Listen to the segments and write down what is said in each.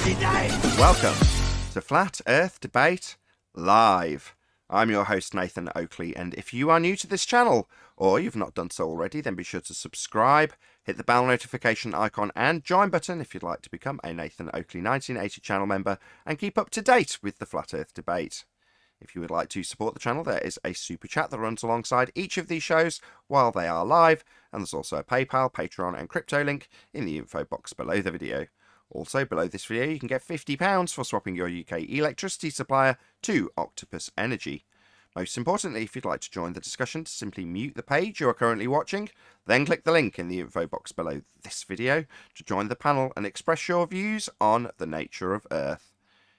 Welcome to Flat Earth Debate Live. I'm your host Nathan Oakley, and if you are new to this channel, or you've not done so already, then be sure to subscribe, hit the bell notification icon and join button if you'd like to become a Nathan Oakley 1980 channel member and keep up to date with the Flat Earth Debate. If you would like to support the channel, there is a super chat that runs alongside each of these shows while they are live, and there's also a PayPal, Patreon and crypto link in the info box below the video. Also, below this video, you can get £50 for swapping your UK electricity supplier to Octopus Energy. Most importantly, if you'd like to join the discussion, simply mute the page you are currently watching, then click the link in the info box below this video to join the panel and express your views on the nature of Earth.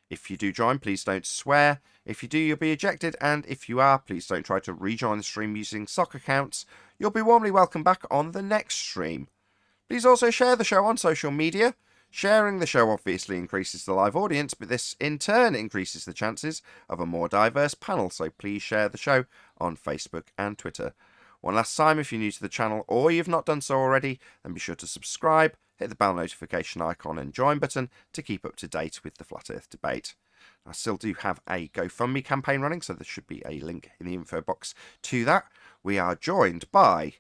If you do join, please don't swear. If you do, you'll be ejected, and if you are, please don't try to rejoin the stream using sock accounts. You'll be warmly welcomed back on the next stream. Please also share the show on social media. Sharing the show obviously increases the live audience, but this in turn increases the chances of a more diverse panel, so please share the show on Facebook and Twitter. One last time, if you're new to the channel or you've not done so already, then be sure to subscribe, hit the bell notification icon and join button to keep up to date with the Flat Earth Debate. I still do have a GoFundMe campaign running, so there should be a link in the info box to that. We are joined by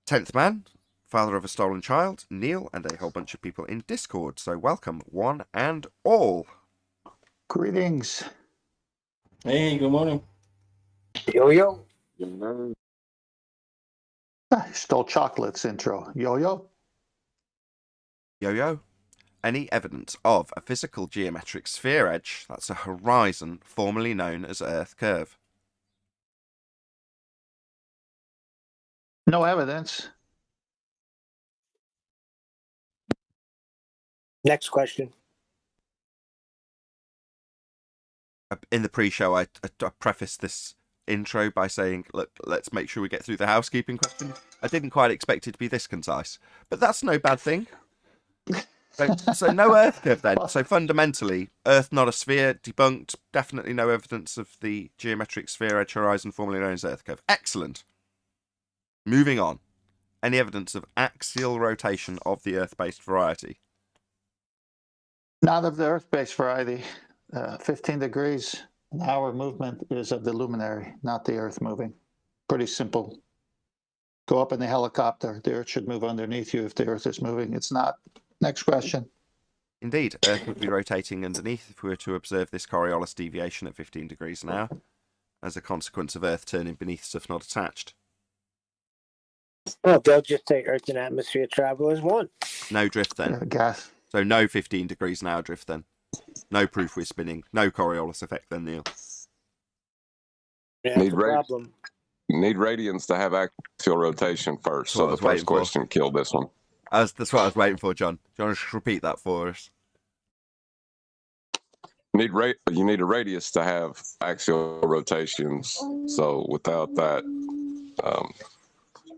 10th Man, Father of a Stolen Child, Neil, and a whole bunch of people in Discord. So welcome, one and all. Greetings. Hey, good morning. Yo-yo. Stole Chocolate's intro. Yo-yo. Yo-yo. Any evidence of a physical geometric sphere edge, that's a horizon formerly known as Earth curve? No evidence. Next question. In the pre-show, I prefaced this intro by saying, look, let's make sure we get through the housekeeping questions. I didn't quite expect it to be this concise, but that's no bad thing. So no Earth curve then. So fundamentally, Earth not a sphere, debunked, definitely no evidence of the geometric sphere edge horizon formerly known as Earth curve. Excellent. Moving on. Any evidence of axial rotation of the Earth-based variety? Not of the Earth-based variety. 15 degrees an hour movement is of the luminary, not the Earth moving. Pretty simple. Go up in the helicopter. The Earth should move underneath you if the Earth is moving. It's not. Next question. Indeed, Earth would be rotating underneath if we were to observe this Coriolis deviation at 15 degrees an hour, as a consequence of Earth turning beneath stuff not attached. Well, they'll just say Earth and atmosphere travel as one. No drift then. Gas. So no 15 degrees an hour drift then. No proof we're spinning. No Coriolis effect then, Neil. That's the problem. Need radians to have axial rotation first. So the first question killed this one. That's what I was waiting for, John. Do you want to just repeat that for us? You need a radius to have axial rotations. So without that,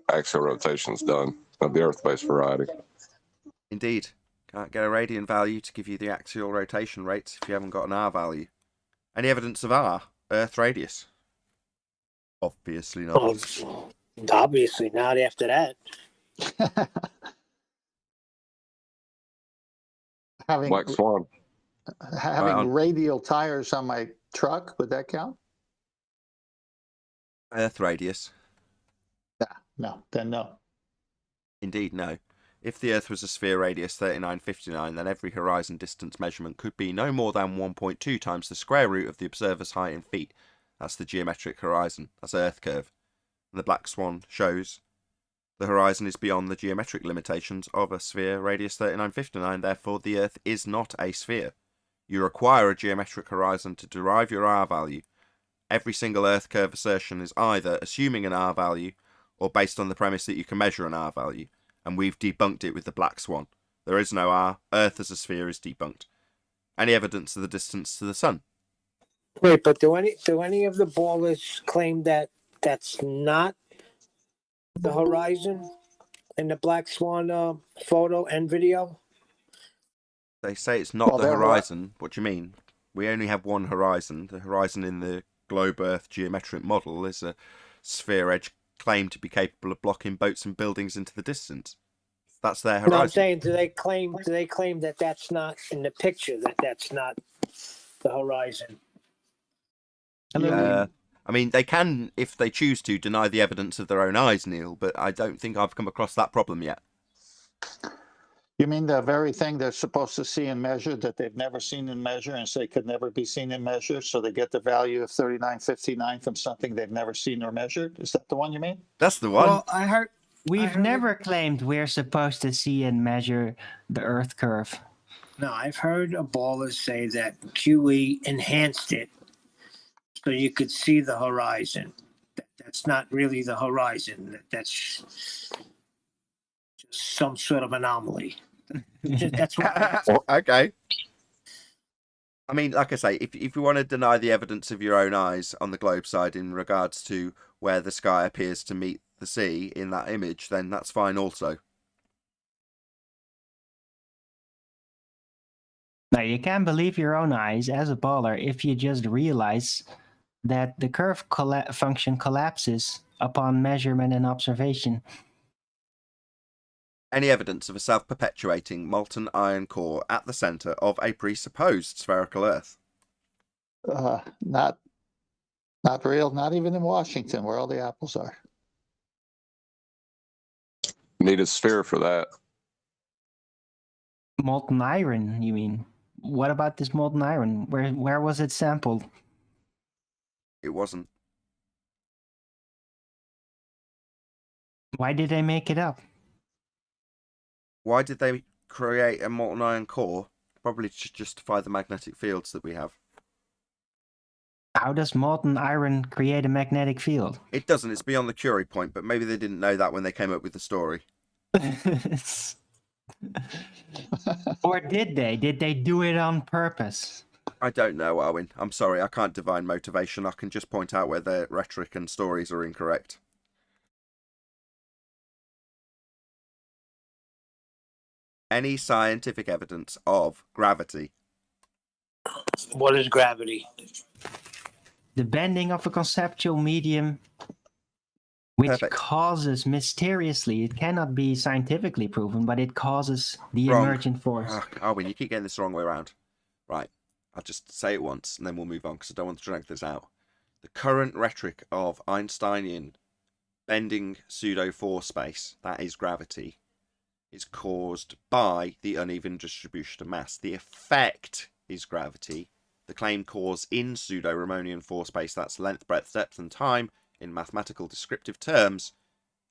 axial rotation's done of the Earth-based variety. Indeed. Can't get a radian value to give you the axial rotation rates if you haven't got an R value. Any evidence of R? Earth radius? Obviously not. Oh, obviously not after that. Black Swan. Having radial tires on my truck, would that count? Earth radius? No, then no. Indeed, no. If the Earth was a sphere radius 3959, then every horizon distance measurement could be no more than 1.2 times the square root of the observer's height in feet. That's the geometric horizon. That's Earth curve. And the Black Swan shows the horizon is beyond the geometric limitations of a sphere radius 3959, therefore the Earth is not a sphere. You require a geometric horizon to derive your R value. Every single Earth curve assertion is either assuming an R value or based on the premise that you can measure an R value. And we've debunked it with the Black Swan. There is no R. Earth as a sphere is debunked. Any evidence of the distance to the Sun? Wait, but do any of the ballers claim that that's not the horizon in the Black Swan photo and video? They say it's not the horizon. What do you mean? We only have one horizon. The horizon in the globe Earth geometric model is a sphere edge claimed to be capable of blocking boats and buildings into the distance. That's their No, I'm horizon. saying, do they claim that that's not in the picture, that that's not the horizon? I mean, they can, if they choose to, deny the evidence of their own eyes, Neil, but I don't think I've come across that problem yet. You mean the very thing they're supposed to see and measure that they've never seen and measure and say could never be seen and measured, so they get the value of 3959 from something they've never seen or measured? Is that the one you mean? That's the one. Well, I heard we've never claimed we're supposed to see and measure the Earth curve. No, I've heard a baller say that QE enhanced it so you could see the horizon. That's not really the horizon. That's just some sort of anomaly. That's what. Okay. I mean, like I say, if you want to deny the evidence of your own eyes on the globe side in regards to where the sky appears to meet the sea in that image, then that's fine also. Now, you can believe your own eyes as a baller if you just realize that the curve function collapses upon measurement and observation. Any evidence of a self-perpetuating molten iron core at the centre of a presupposed spherical Earth? Not real, not even in Washington, where all the apples are. Need a sphere for that. Molten iron, you mean? What about this molten iron? Where was it sampled? It wasn't. Why did they make it up? Why did they create a molten iron core? Probably to justify the magnetic fields that we have. How does molten iron create a magnetic field? It doesn't. It's beyond the Curie point, but maybe they didn't know that when they came up with the story. Or did they? Did they do it on purpose? I don't know, Owen. I'm sorry, I can't divine motivation. I can just point out where their rhetoric and stories are incorrect. Any scientific evidence of gravity? What is gravity? The bending of a conceptual medium which Perfect. causes mysteriously, it cannot be scientifically proven, but it causes the Wrong. emergent force. Owen, you keep getting this the wrong way around. Right, I'll just say it once and then we'll move on because I don't want to drag this out. The current rhetoric of Einsteinian bending pseudo-force space, that is gravity, is caused by the uneven distribution of mass. The effect is gravity. The claim cause in pseudo-Ramonian force space, that's length, breadth, depth, and time, in mathematical descriptive terms,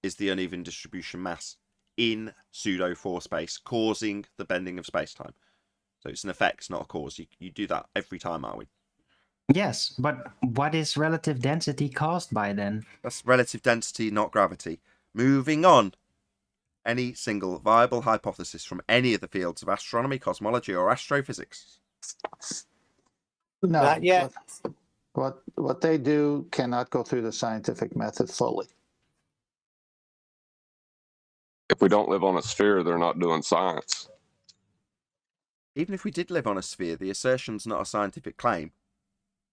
is the uneven distribution mass in pseudo-force space, causing the bending of space-time. So it's an effect, not a cause. You do that every time, are we? Yes, but what is relative density caused by then? That's relative density, not gravity. Moving on. Any single viable hypothesis from any of the fields of astronomy, cosmology, or astrophysics? No, Not yet. What they do cannot go through the scientific method fully. If we don't live on a sphere, they're not doing science. Even if we did live on a sphere, the assertion's not a scientific claim.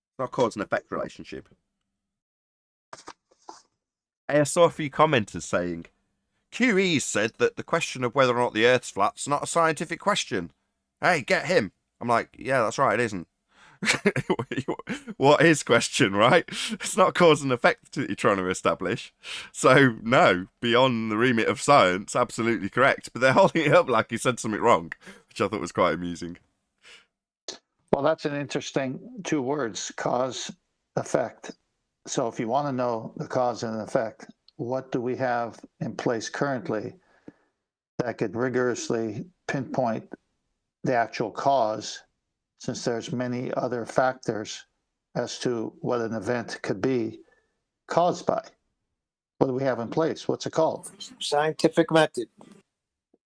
It's not a cause and effect relationship. I saw a few commenters saying, QE said that the question of whether or not the Earth's flat's not a scientific question. Hey, get him. I'm like, yeah, that's right, it isn't. What is question, right? It's not cause and effect that you're trying to establish. So, no, beyond the remit of science, absolutely correct. But they're holding it up like he said something wrong, which I thought was quite amusing. Well, that's an interesting two words, cause, effect. So if you want to know the cause and effect, what do we have in place currently that could rigorously pinpoint the actual cause, since there's many other factors as to what an event could be caused by? What do we have in place? What's it called? Scientific method.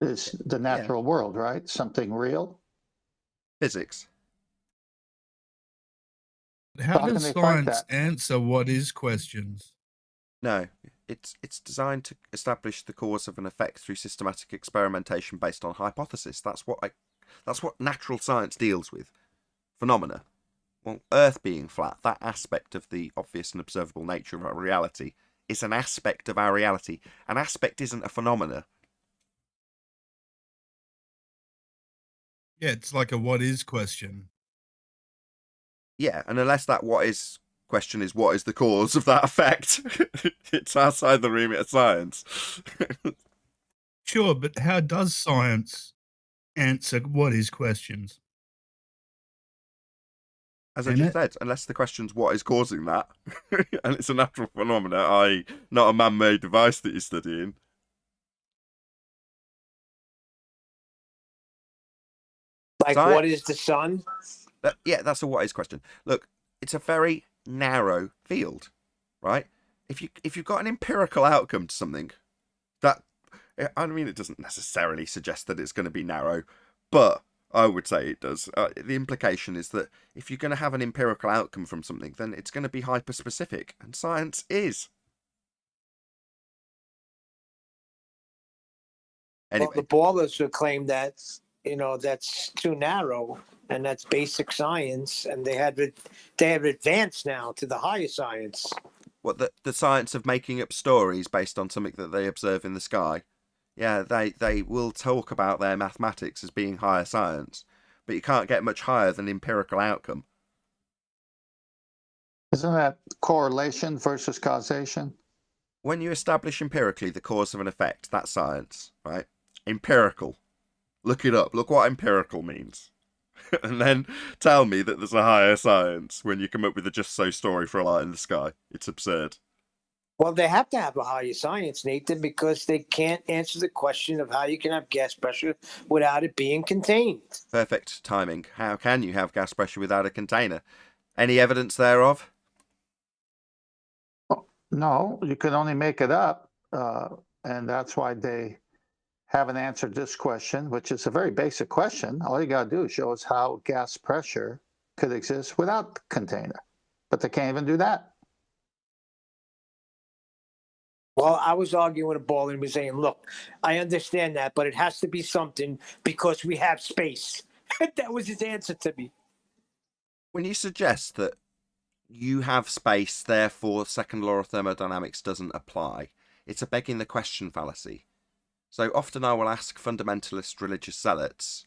It's the natural world, right? Something real. Physics. How How can does they fight science that? answer what is questions? No, it's designed to establish the cause of an effect through systematic experimentation based on hypothesis. That's what natural science deals with. Phenomena. Well, Earth being flat, that aspect of the obvious and observable nature of our reality, is an aspect of our reality. An aspect isn't a phenomena. Yeah, it's like a what is question. Yeah, and unless that what is question is what is the cause of that effect, it's outside the remit of science. Sure, but how does science answer what is questions? As I Damn just it. said, unless the question's what is causing that, and it's a natural phenomena, i.e. not a man-made device that you're studying. Like, Sci- what is the sun? Yeah, that's a what is question. Look, it's a very narrow field, right? If you've got an empirical outcome to something, that, I mean, it doesn't necessarily suggest that it's going to be narrow, but I would say it does. The implication is that if you're going to have an empirical outcome from something, then it's going to be hyper-specific, and science is. Anyway. Well, the ballers would claim that, that's too narrow, and that's basic science, and they have advanced now to the higher science. What, the science of making up stories based on something that they observe in the sky? Yeah, they will talk about their mathematics as being higher science, but you can't get much higher than empirical outcome. Isn't that correlation versus causation? When you establish empirically the cause of an effect, that's science, right? Empirical. Look it up. Look what empirical means. And then tell me that there's a higher science when you come up with a just so story for a light in the sky. It's absurd. Well, they have to have a higher science, Nathan, because they can't answer the question of how you can have gas pressure without it being contained. Perfect timing. How can you have gas pressure without a container? Any evidence thereof? No, you can only make it up. And that's why they haven't answered this question, which is a very basic question. All you got to do is show us how gas pressure could exist without the container. But they can't even do that. Well, I was arguing with a baller and was saying, look, I understand that, but it has to be something because we have space. That was his answer to me. When you suggest that you have space, therefore second law of thermodynamics doesn't apply, it's a begging the question fallacy. So often I will ask fundamentalist religious zealots,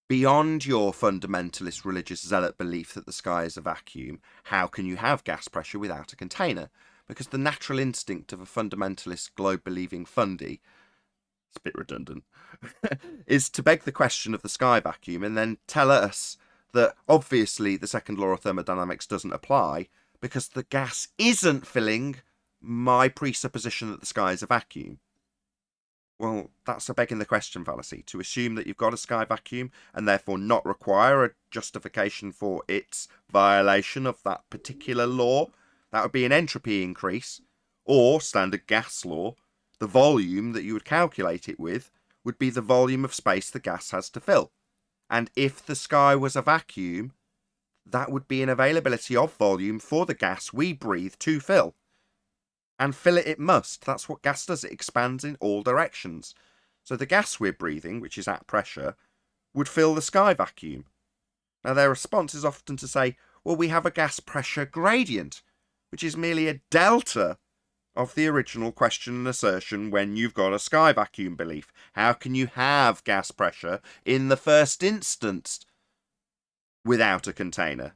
beyond your fundamentalist religious zealot belief that the sky is a vacuum, how can you have gas pressure without a container? Because the natural instinct of a fundamentalist globe-believing fundy, it's a bit redundant, is to beg the question of the sky vacuum and then tell us that obviously the second law of thermodynamics doesn't apply because the gas isn't filling my presupposition that the sky is a vacuum. Well, that's a begging the question fallacy, to assume that you've got a sky vacuum and therefore not require a justification for its violation of that particular law. That would be an entropy increase, or standard gas law. The volume that you would calculate it with would be the volume of space the gas has to fill. And if the sky was a vacuum, that would be an availability of volume for the gas we breathe to fill. And fill it must. That's what gas does. It expands in all directions. So the gas we're breathing, which is at pressure, would fill the sky vacuum. Now their response is often to say, well, we have a gas pressure gradient, which is merely a delta of the original question and assertion when you've got a sky vacuum belief. How can you have gas pressure in the first instance without a container?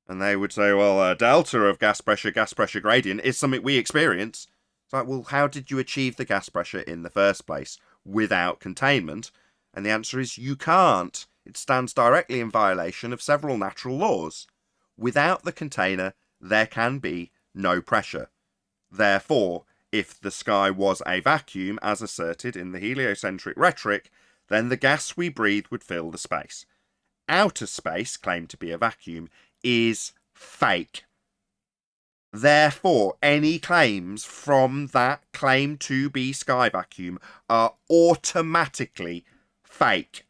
And they would say, well, a delta of gas pressure gradient is something we experience. It's like, well, how did you achieve the gas pressure in the first place without containment? And the answer is you can't. It stands directly in violation of several natural laws. Without the container, there can be no pressure. Therefore, if the sky was a vacuum, as asserted in the heliocentric rhetoric, then the gas we breathe would fill the space. Outer space, claimed to be a vacuum, is fake. Therefore, any claims from that claim to be sky vacuum are automatically fake,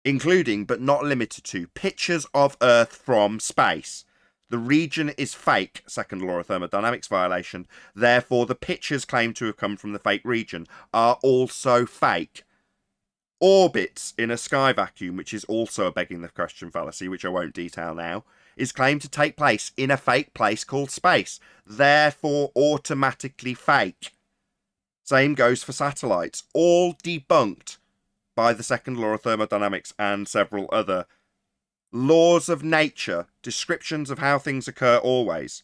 including but not limited to pictures of Earth from space. The region is fake, second law of thermodynamics violation. Therefore, the pictures claimed to have come from the fake region are also fake. Orbits in a sky vacuum, which is also a begging the question fallacy, which I won't detail now, is claimed to take place in a fake place called space. Therefore, automatically fake. Same goes for satellites. All debunked by the second law of thermodynamics and several other laws of nature, descriptions of how things occur always.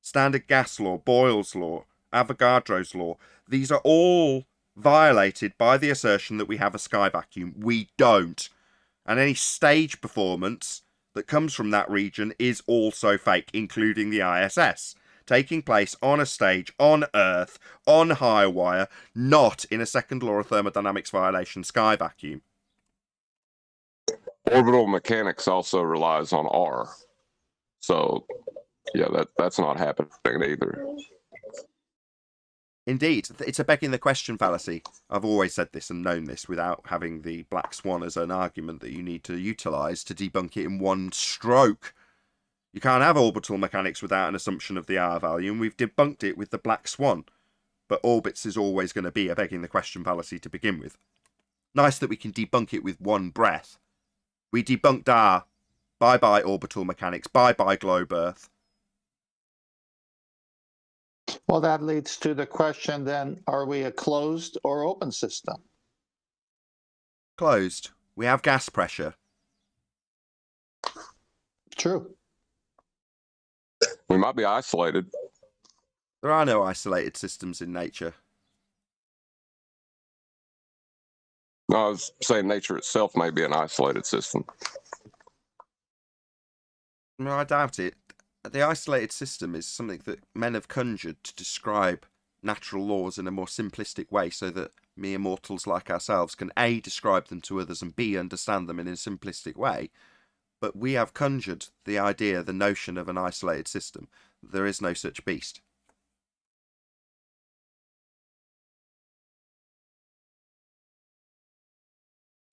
Standard gas law, Boyle's law, Avogadro's law. These are all violated by the assertion that we have a sky vacuum. We don't. And any stage performance that comes from that region is also fake, including the ISS, taking place on a stage, on Earth, on high wire, not in a second law of thermodynamics violation sky vacuum. Orbital mechanics also relies on R. So, yeah, that's not happening either. Indeed, it's a begging the question fallacy. I've always said this and known this without having the black swan as an argument that you need to utilise to debunk it in one stroke. You can't have orbital mechanics without an assumption of the R value, and we've debunked it with the black swan. But orbits is always going to be a begging the question fallacy to begin with. Nice that we can debunk it with one breath. We debunked R. Bye-bye orbital mechanics. Bye-bye globe Earth. Well, that leads to the question then, are we a closed or open system? Closed. We have gas pressure. True. We might be isolated. There are no isolated systems in nature. No, I was saying nature itself may be an isolated system. No, I doubt it. The isolated system is something that men have conjured to describe natural laws in a more simplistic way so that mere mortals like ourselves can A, describe them to others, and B, understand them in a simplistic way. But we have conjured the idea, the notion of an isolated system. There is no such beast.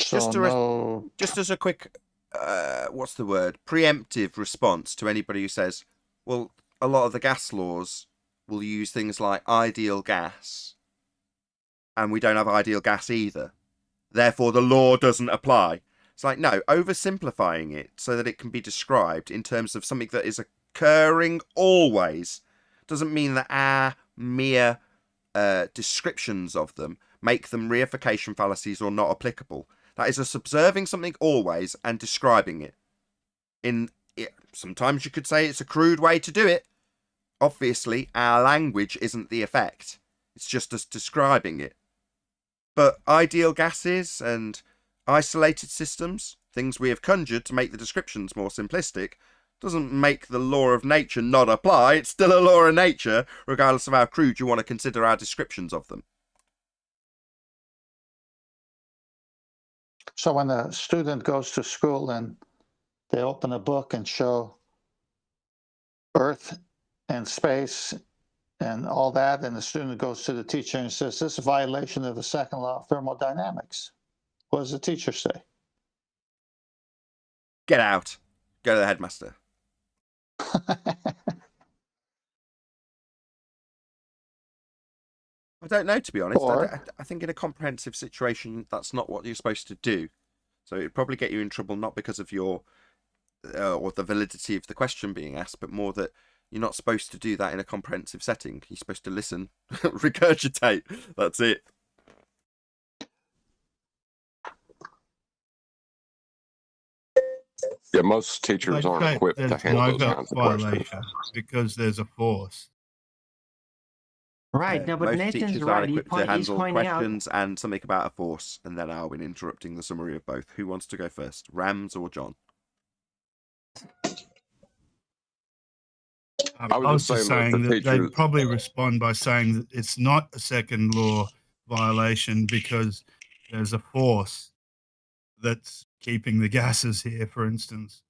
So Just as a quick, what's the word? Preemptive response to anybody who says, well, a lot of the gas laws will use things like ideal gas, and we don't have ideal gas either. Therefore, the law doesn't apply. It's like, no, oversimplifying it so that it can be described in terms of something that is occurring always doesn't mean that our mere descriptions of them make them reification fallacies or not applicable. That is us observing something always and describing it. Sometimes you could say it's a crude way to do it. Obviously, our language isn't the effect. It's just us describing it. But ideal gases and isolated systems, things we have conjured to make the descriptions more simplistic, doesn't make the law of nature not apply. It's still a law of nature, regardless of how crude you want to consider our descriptions of them. So when a student goes to school and they open a book and show Earth and space and all that, and the student goes to the teacher and says, this is a violation of the second law of thermodynamics, what does the teacher say? Get out. Go to the headmaster. I don't know, to be honest. I think in a comprehensive situation, that's not what you're supposed to do. So it'd probably get you in trouble, not because of your or the validity of the question being asked, but more that you're not supposed to do that in a comprehensive setting. You're supposed to listen, regurgitate. That's it. Yeah, most teachers aren't equipped to handle those kinds of questions. Because there's a force. Right, no, but Most Nathan's teachers right. are equipped to He's handle pointing out. questions and something about a force, and then I'll be interrupting the summary of both. Who wants to go first, Rams or John? I was just saying that they'd probably respond by saying that it's not a second law violation because there's a force that's keeping the gases here, for instance.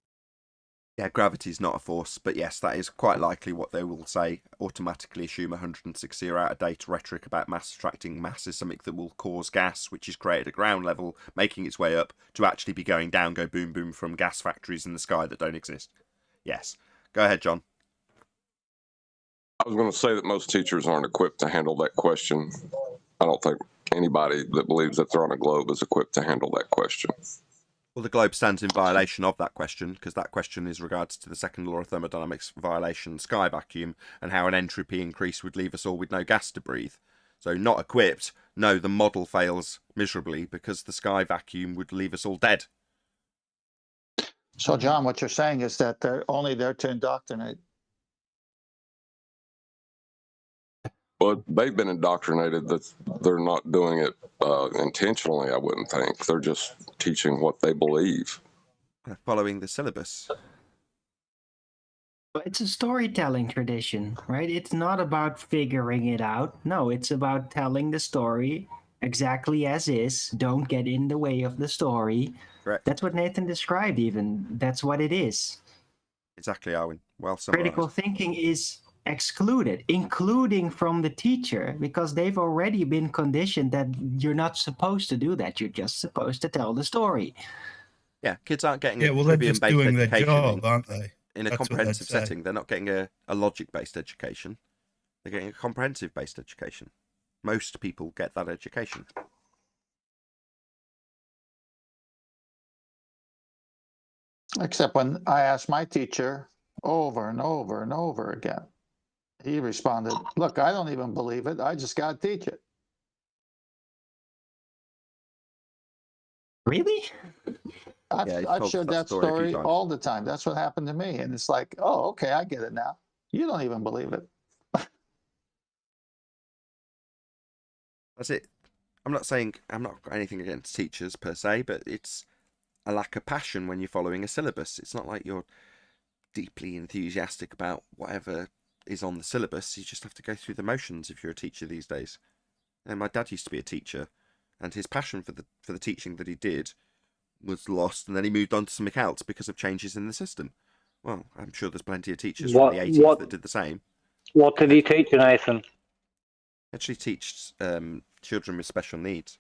Yeah, gravity's not a force, but yes, that is quite likely what they will say. Automatically assume 160 are out of date rhetoric about mass attracting mass is something that will cause gas, which is created at ground level, making its way up to actually be going down, go boom boom from gas factories in the sky that don't exist. Yes. Go ahead, John. I was going to say that most teachers aren't equipped to handle that question. I don't think anybody that believes that they're on a globe is equipped to handle that question. Well, the globe stands in violation of that question, because that question is regards to the second law of thermodynamics violation, sky vacuum, and how an entropy increase would leave us all with no gas to breathe. So not equipped. No, the model fails miserably because the sky vacuum would leave us all dead. So, John, what you're saying is that they're only there to indoctrinate. But they've been indoctrinated that they're not doing it intentionally, I wouldn't think. They're just teaching what they believe. Following the syllabus. But it's a storytelling tradition, right? It's not about figuring it out. No, it's about telling the story exactly as is. Don't get in the way of the story. Correct. That's what Nathan described even. That's what it is. Exactly, Arwen. Well summarized. Critical thinking is excluded, including from the teacher, because they've already been conditioned that you're not supposed to do that. You're just supposed to tell the story. Yeah, kids aren't getting Yeah, well, they're just doing their job, aren't they? In a That's what they'd comprehensive say. setting. They're not getting a logic-based education. They're getting a comprehensive-based education. Most people get that education. Except when I asked my teacher over and over and over again, he responded, look, I don't even believe it. I just got to teach it. Really? Yeah, he's I've told shared that that story a few story times. all the time. That's what happened to me. And it's like, oh, okay, I get it now. You don't even believe it. That's it. I'm not got anything against teachers per se, but it's a lack of passion when you're following a syllabus. It's not like you're deeply enthusiastic about whatever is on the syllabus. You just have to go through the motions if you're a teacher these days. And my dad used to be a teacher, and his passion for the teaching that he did was lost, and then he moved on to something else because of changes in the system. Well, I'm sure there's plenty of teachers from the 80s that did the same. What did he teach you, Nathan? Actually teach children with special needs.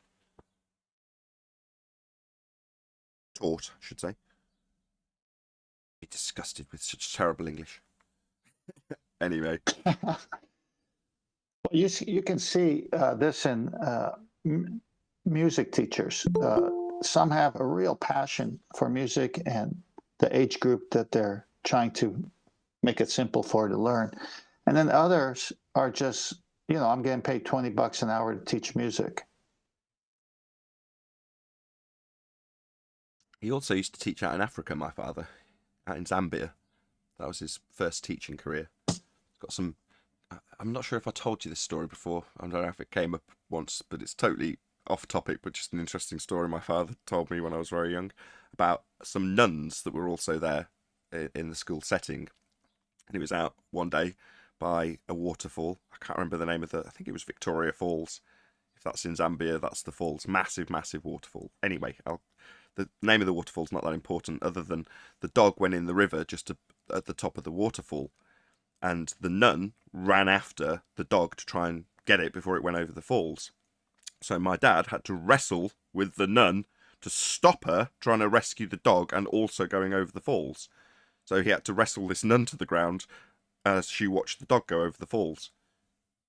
Taught, I should say. Be disgusted with such terrible English. Anyway. You can see this in music teachers. Some have a real passion for music and the age group that they're trying to make it simple for to learn. And then others are just, I'm getting paid $20 an hour to teach music. He also used to teach out in Africa, my father, out in Zambia. That was his first teaching career. Got some. I'm not sure if I told you this story before. I don't know if it came up once, but it's totally off topic, but just an interesting story my father told me when I was very young about some nuns that were also there in the school setting. And he was out one day by a waterfall. I can't remember the name of I think it was Victoria Falls. If that's in Zambia, that's the falls. Massive, massive waterfall. Anyway, the name of the waterfall's not that important, other than the dog went in the river just at the top of the waterfall, and the nun ran after the dog to try and get it before it went over the falls. So my dad had to wrestle with the nun to stop her trying to rescue the dog and also going over the falls. So he had to wrestle this nun to the ground as she watched the dog go over the falls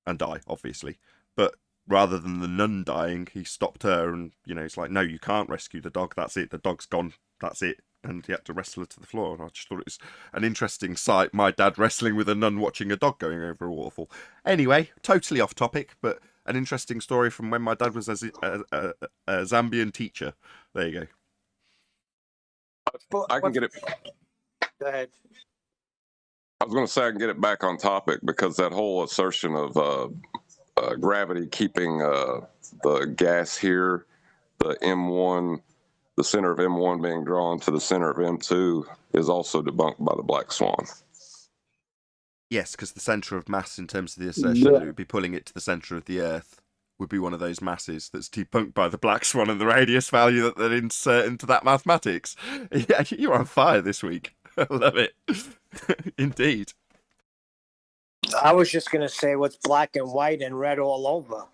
and die, obviously. But rather than the nun dying, he stopped her and, it's like, no, you can't rescue the dog. That's it. The dog's gone. That's it. And he had to wrestle her to the floor. And I just thought it was an interesting sight. My dad wrestling with a nun watching a dog going over a waterfall. Anyway, totally off topic, but an interesting story from when my dad was a Zambian teacher. There you go. I can get it. Go ahead. I was going to say I can get it back on topic because that whole assertion of gravity keeping the gas here, the M1, the center of M1 being drawn to the center of M2 is also debunked by the black swan. Yes, because the center of mass in terms of the assertion that it would be pulling it to the center of the Earth would be one of those masses that's debunked by the black swan and the radius value that they insert into that mathematics. Yeah, you're on fire this week. I love it. Indeed. I was just going to say what's black and white and red all over.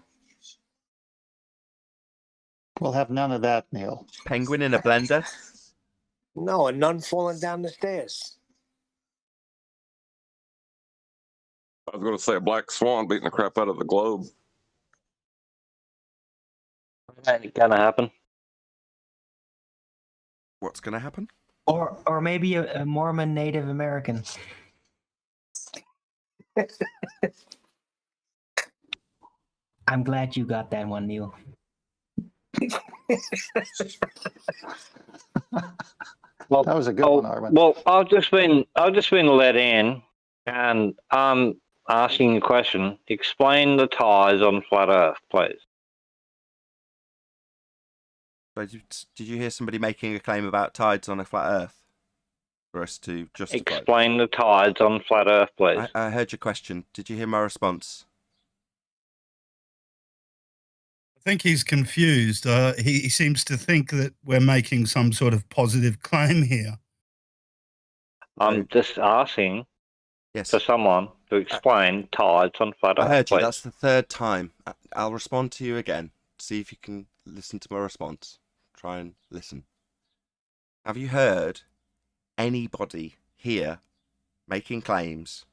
We'll have none of that, Neil. Penguin in a blender? No, a nun falling down the stairs. I was going to say a black swan beating the crap out of the globe. Ain't gonna happen. What's going to happen? Or maybe a Mormon Native American. I'm glad you got that one, Neil. Well, That was a good one, Armin. well, I've just been let in, and I'm asking a question. Explain the ties on flat Earth, please. So did you hear somebody making a claim about tides on a flat Earth for us to justify? Explain the tides on flat Earth, please. I heard your question. Did you hear my response? I think he's confused. He seems to think that we're making some sort of positive claim here. I'm just asking Yes. for someone to explain tides on flat Earth. I heard you. Please. That's the third time. I'll respond to you again. See if you can listen to my response. Try and listen. Have you heard anybody here making claims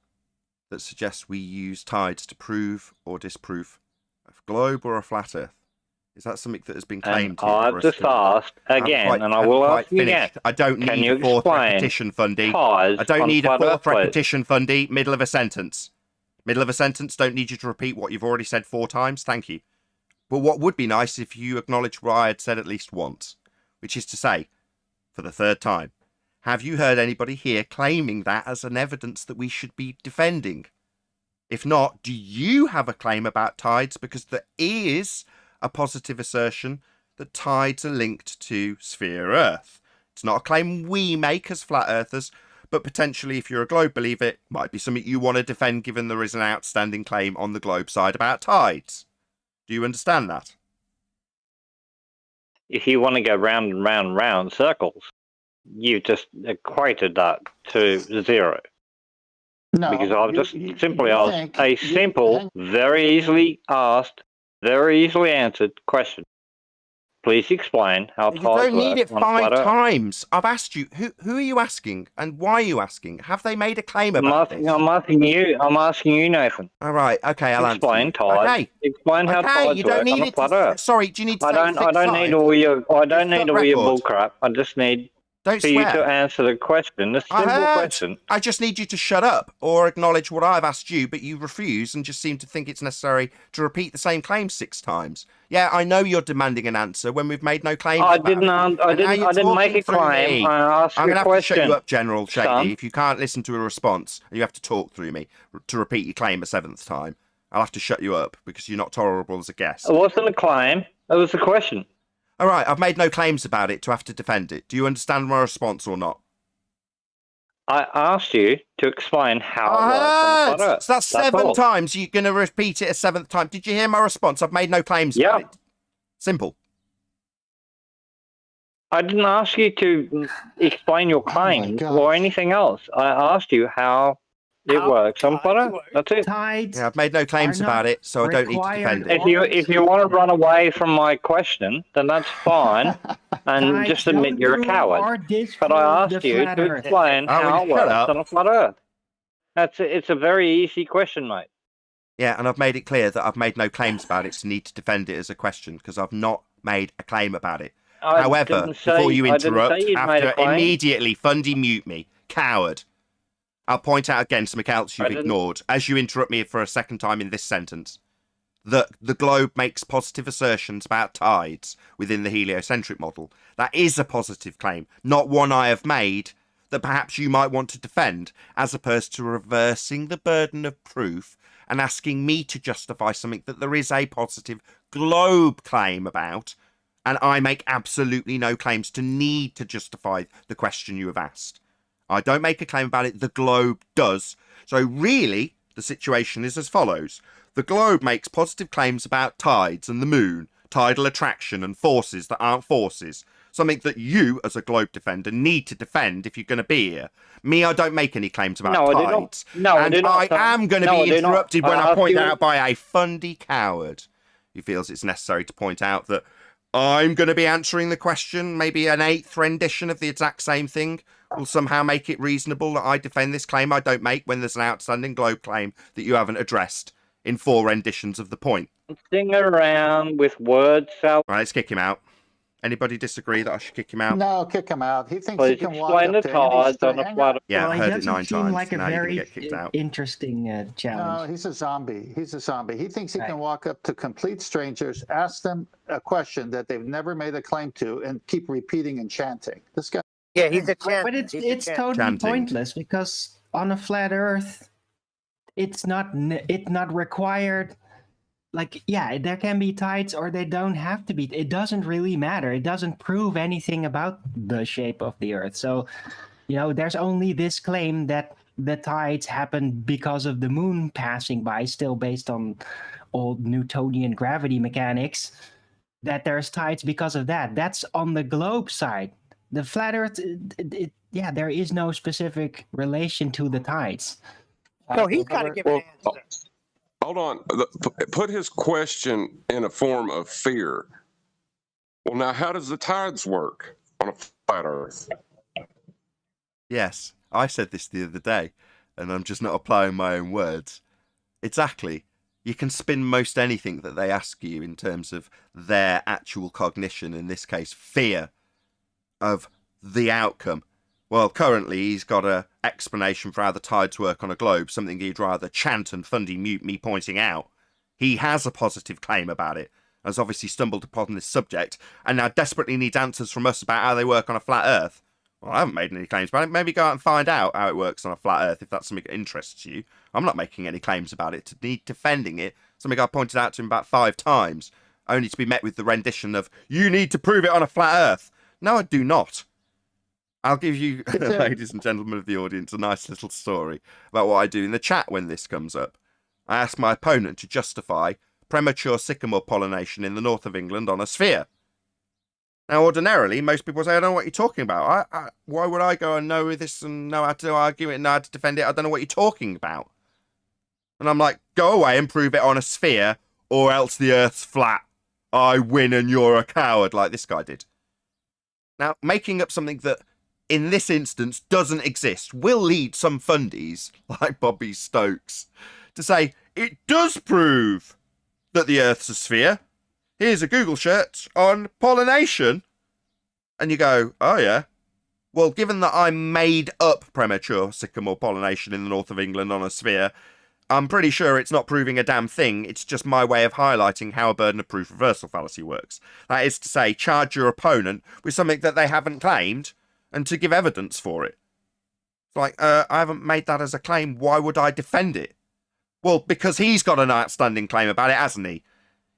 that suggest we use tides to prove or disprove a globe or a flat Earth? Is that something that has been claimed here? I've just asked again, and I will ask you again. I don't need a fourth repetition, Fundy. I don't need a fourth repetition, Fundy. Middle of a sentence. Middle of a sentence. Don't need you to repeat what you've already said 4 times. Thank you. But what would be nice if you acknowledge what I had said at least once, which is to say, for the third time, have you heard anybody here claiming that as an evidence that we should be defending? If not, do you have a claim about tides? Because there is a positive assertion that tides are linked to sphere Earth. It's not a claim we make as flat earthers, but potentially if you're a globe believer, it might be something you want to defend given there is an outstanding claim on the globe side about tides. Do you understand that? If you want to go round and round and round circles, you just equated that to 0. No, Because I've just simply asked think- a simple, very easily asked, very easily answered question. Please explain how You tides don't need work it on 5 flat Earth. times. I've asked you, who are you asking and why are you asking? Have they made a claim about this? I'm asking you, Nathan. All right, okay, I'll Explain answer. tides. Okay. Explain how Okay, tides you don't work need on a it flat to, Earth. sorry, do you need to I say don't need all your record. bull crap. I just need Don't for you swear. to answer the question, the I simple heard. question. I just need you to shut up or acknowledge what I've asked you, but you refuse and just seem to think it's necessary to repeat the same claim 6 times. Yeah, I know you're demanding an answer when we've made no claims. I about didn't. it. I And now didn't. you're I didn't make talking a through claim. me. I asked I'm a going to have to question. shut you up, General Shady. son. If you can't listen to a response, you have to talk through me to repeat your claim a 7th time. I'll have to shut you up because you're not tolerable as a guest. It wasn't a claim. It was a question. All right, I've made no claims about it to have to defend it. Do you understand my response or not? I asked you to explain how it works on flat Earth. So that's 7 all. times. You're going to repeat it a 7th time. Did you hear my response? I've made no claims about it. Simple. I didn't ask you to explain your claims or anything else. I asked you how it works on flat Earth. That's it. Tides. Yeah, I've made no claims are not about it, so I don't need to required defend it. If you want to run away from my question, then that's fine, and Tides just admit don't you're a prove coward. or disprove But I asked the you flat to Earth. explain Oh, will how you it shut works up? on a flat Earth. It's a very easy question, mate. Yeah, and I've made it clear that I've made no claims about it to need to defend it as a question because I've not made a claim about it. However, before you interrupt, immediately Fundy mute me. Coward. I'll point out again something else you've ignored as you interrupt me for a 2nd time in this sentence. That the globe makes positive assertions about tides within the heliocentric model. That is a positive claim, not one I have made that perhaps you might want to defend, as opposed to reversing the burden of proof and asking me to justify something that there is a positive globe claim about, and I make absolutely no claims to need to justify the question you have asked. I don't make a claim about it, the globe does. So really, the situation is as follows. The globe makes positive claims about tides and the moon, tidal attraction and forces that aren't forces. Something that you, as a globe defender, need to defend if you're going to be here. Me, I don't make any claims about tides. I am going to be interrupted when I point out by a Fundy coward who feels it's necessary to point out that I'm going to be answering the question. Maybe an 8th rendition of the exact same thing will somehow make it reasonable that I defend this claim I don't make when there's an outstanding globe claim that you haven't addressed in 4 renditions of the point. Sing around with words, Sal. Right, let's kick him out. Anybody disagree that I should kick him out? No, kick him out. He thinks he Please can walk explain up the to any tides on string. a flat. Yeah, Well, I he heard it doesn't 9 seem times. like a Now you're going to very get kicked out. interesting No, challenge. he's a zombie. He's a zombie. He thinks he Right. can walk up to complete strangers, ask them a question that they've never made a claim to, and keep repeating and chanting. This guy. Yeah, he's a chant. But it's He's a chant. totally Chanting. pointless because on a flat Earth, it's not required. Like, yeah, there can be tides or they don't have to be. It doesn't really matter. It doesn't prove anything about the shape of the Earth. So, there's only this claim that the tides happen because of the moon passing by, still based on old Newtonian gravity mechanics, that there's tides because of that. That's on the globe side. The flat Earth, there is no specific relation to the tides. So he's got to give an answer. Hold on. Put his question in a form of fear. Well, now, how does the tides work on a flat Earth? Yes, I said this the other day, and I'm just not applying my own words. Exactly. You can spin most anything that they ask you in terms of their actual cognition, in this case, fear of the outcome. Well, currently he's got an explanation for how the tides work on a globe, something he'd rather chant and fundy mute me pointing out. He has a positive claim about it, has obviously stumbled upon this subject, and now desperately needs answers from us about how they work on a flat Earth. Well, I haven't made any claims about it. Maybe go out and find out how it works on a flat Earth if that's something that interests you. I'm not making any claims about it to need defending it. Something I pointed out to him about 5 times, only to be met with the rendition of, you need to prove it on a flat Earth. No, I do not. I'll give you, ladies and gentlemen of the audience, a nice little story about what I do in the chat when this comes up. I ask my opponent to justify premature sycamore pollination in the north of England on a sphere. Now, ordinarily, most people say, I don't know what you're talking about. Why would I go and know this and know how to argue it and know how to defend it? I don't know what you're talking about. And I'm like, go away and prove it on a sphere, or else the Earth's flat. I win and you're a coward, like this guy did. Now, making up something that, in this instance, doesn't exist will lead some fundies, like Bobby Stokes, to say, it does prove that the Earth's a sphere. Here's a Google search on pollination. And you go, oh yeah. Well, given that I made up premature sycamore pollination in the north of England on a sphere, I'm pretty sure it's not proving a damn thing. It's just my way of highlighting how a burden of proof reversal fallacy works. That is to say, charge your opponent with something that they haven't claimed and to give evidence for it. It's like, I haven't made that as a claim. Why would I defend it? Well, because he's got an outstanding claim about it, hasn't he?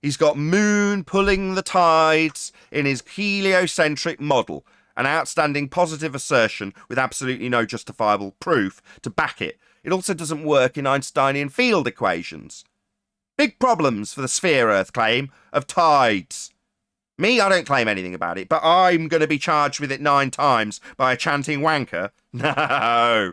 He's got moon pulling the tides in his heliocentric model, an outstanding positive assertion with absolutely no justifiable proof to back it. It also doesn't work in Einsteinian field equations. Big problems for the sphere Earth claim of tides. Me, I don't claim anything about it, but I'm going to be charged with it 9 times by a chanting wanker? No,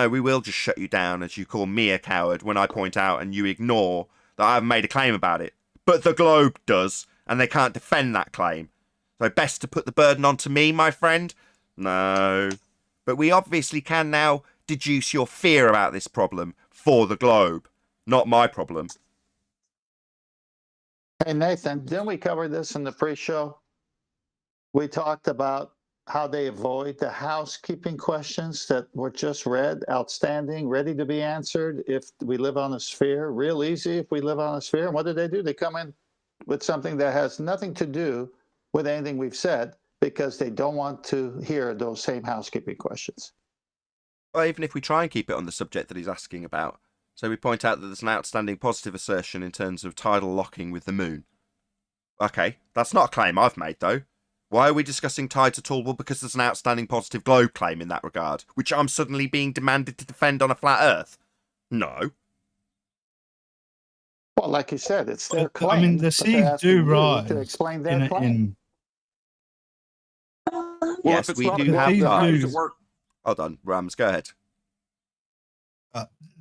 we will just shut you down as you call me a coward when I point out and you ignore that I haven't made a claim about it. But the Globe does, and they can't defend that claim. So best to put the burden onto me, my friend? No. But we obviously can now deduce your fear about this problem for the Globe, not my problem. Hey, Nathan, didn't we cover this in the pre-show? We talked about how they avoid the housekeeping questions that were just read, outstanding, ready to be answered if we live on a sphere, real easy if we live on a sphere. And what do? They come in with something that has nothing to do with anything we've said because they don't want to hear those same housekeeping questions. Well, even if we try and keep it on the subject that he's asking about. So we point out that there's an outstanding positive assertion in terms of tidal locking with the moon. Okay, that's not a claim I've made, though. Why are we discussing tides at all? Well, because there's an outstanding positive globe claim in that regard, which I'm suddenly being demanded to defend on a flat Earth. No. Well, like you said, it's their claim. I mean, the seas do rise to explain their claim. Yes, we do have tides. Hold on, Rams, go ahead.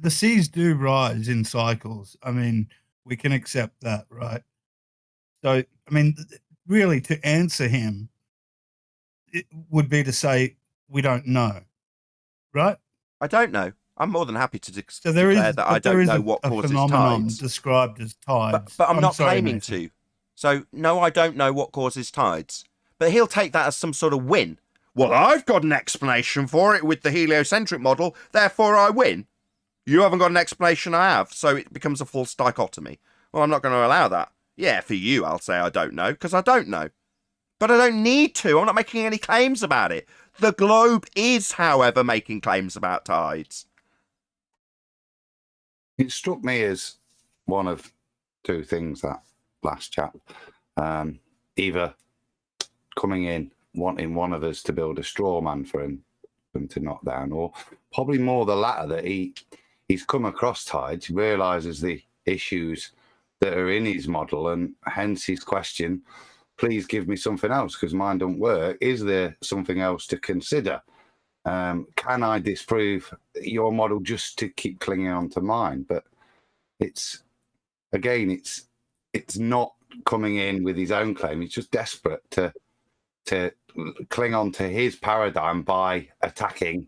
The seas do rise in cycles. I mean, we can accept that, right? So, I mean, really, to answer him, it would be to say, we don't know, right? I don't know. I'm more than happy to so there is, that I don't know what a causes phenomenon tides. described as tides. But I'm not claiming to. So, no, I don't know what causes tides. But he'll take that as some sort of win. Well, I've got an explanation for it with the heliocentric model, therefore I win. You haven't got an explanation, I have, so it becomes a false dichotomy. Well, I'm not going to allow that. Yeah, for you, I'll say I don't know, because I don't know. But I don't need to. I'm not making any claims about it. The globe is, however, making claims about tides. It struck me as one of two things, that last chap. Either coming in, wanting one of us to build a straw man for him to knock down, or probably more the latter, that he's come across tides, realises the issues that are in his model, and hence his question, please give me something else because mine don't work. Is there something else to consider? Can I disprove your model just to keep clinging on to mine? But it's not coming in with his own claim. He's just desperate to cling on to his paradigm by attacking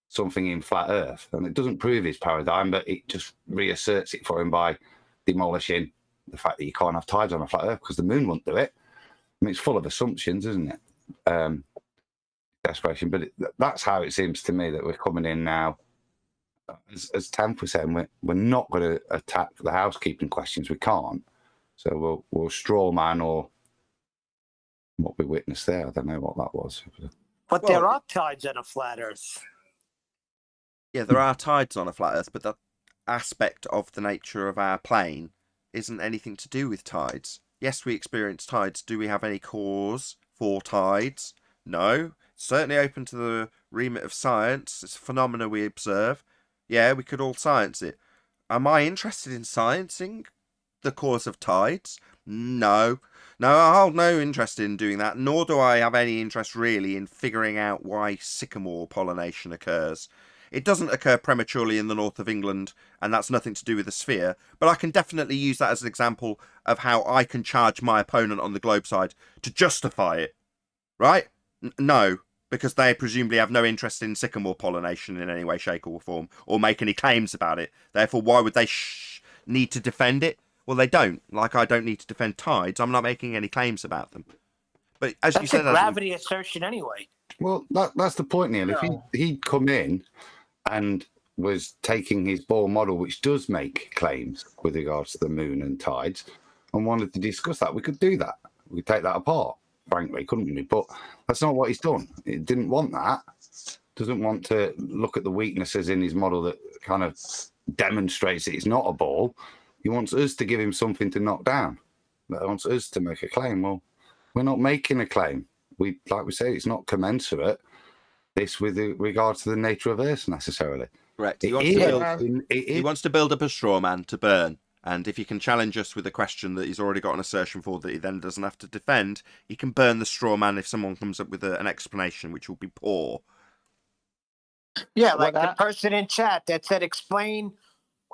something in flat Earth. And it doesn't prove his paradigm, but it just reasserts it for him by demolishing the fact that you can't have tides on a flat Earth because the moon won't do it. I mean, it's full of assumptions, isn't it? Desperation, but that's how it seems to me that we're coming in now. As 10%, we're not going to attack the housekeeping questions. We can't. So we'll straw man, or what we witnessed there. I don't know what that was. But there are tides on a flat Earth. Yeah, there are tides on a flat Earth, but that aspect of the nature of our plane isn't anything to do with tides. Yes, we experience tides. Do we have any cause for tides? No. It's certainly open to the remit of science. It's a phenomena we observe. Yeah, we could all science it. Am I interested in sciencing the cause of tides? No. No, I hold no interest in doing that, nor do I have any interest really in figuring out why sycamore pollination occurs. It doesn't occur prematurely in the north of England, and that's nothing to do with the sphere, but I can definitely use that as an example of how I can charge my opponent on the globe side to justify it. Right? No, because they presumably have no interest in sycamore pollination in any way, shape or form, or make any claims about it. Therefore, why would they need to defend it? Well, they don't. Like, I don't need to defend tides. I'm not making any claims about them. But as you said, that's a gravity assertion anyway. Well, that's the point, Neil. If he'd come in and was taking his Bohr model, which does make claims with regards to the moon and tides, and wanted to discuss that, we could do that. We could take that apart, frankly, couldn't we? But that's not what he's done. He didn't want that. Doesn't want to look at the weaknesses in his model that kind of demonstrates that it's not a ball. He wants us to give him something to knock down. He wants us to make a claim. Well, we're not making a claim. Like we say, it's not commensurate. This with regard to the nature of Earth necessarily. Correct. He wants to build up a straw man to burn. And if he can challenge us with a question that he's already got an assertion for that he then doesn't have to defend, he can burn the straw man if someone comes up with an explanation, which will be poor. Yeah, like the person in chat that said, explain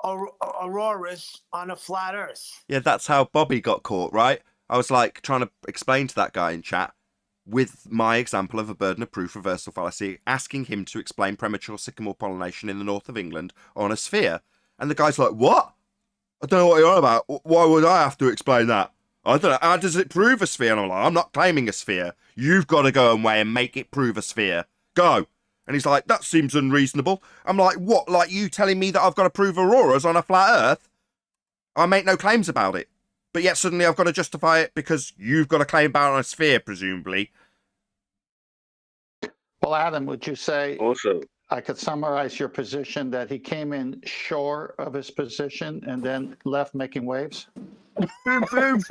auroras on a flat Earth. Yeah, that's how Bobby got caught, right? I was like trying to explain to that guy in chat with my example of a burden of proof reversal fallacy, asking him to explain premature sycamore pollination in the north of England on a sphere. And the guy's like, what? I don't know what you're on about. Why would I have to explain that? I don't know. How does it prove a sphere? And I'm like, I'm not claiming a sphere. You've got to go away and make it prove a sphere. Go. And he's like, that seems unreasonable. I'm like, what? Like you telling me that I've got to prove auroras on a flat Earth? I make no claims about it. But yet suddenly I've got to justify it because you've got a claim about on a sphere, presumably. Well, Adam, would you say Also, I could summarize your position that he came in shore of his position and then left making waves? Boom.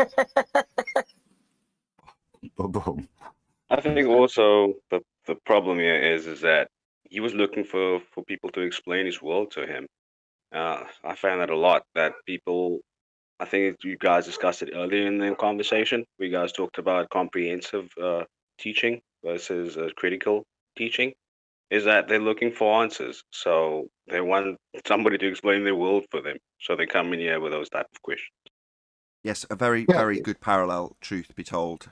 I think also the problem here is that he was looking for people to explain his world to him. I found that a lot, that people, I think you guys discussed it earlier in the conversation. We guys talked about comprehensive teaching versus critical teaching, is that they're looking for answers. So they want somebody to explain their world for them. So they come in here with those type of questions. Yes, a very, very good parallel, truth be told.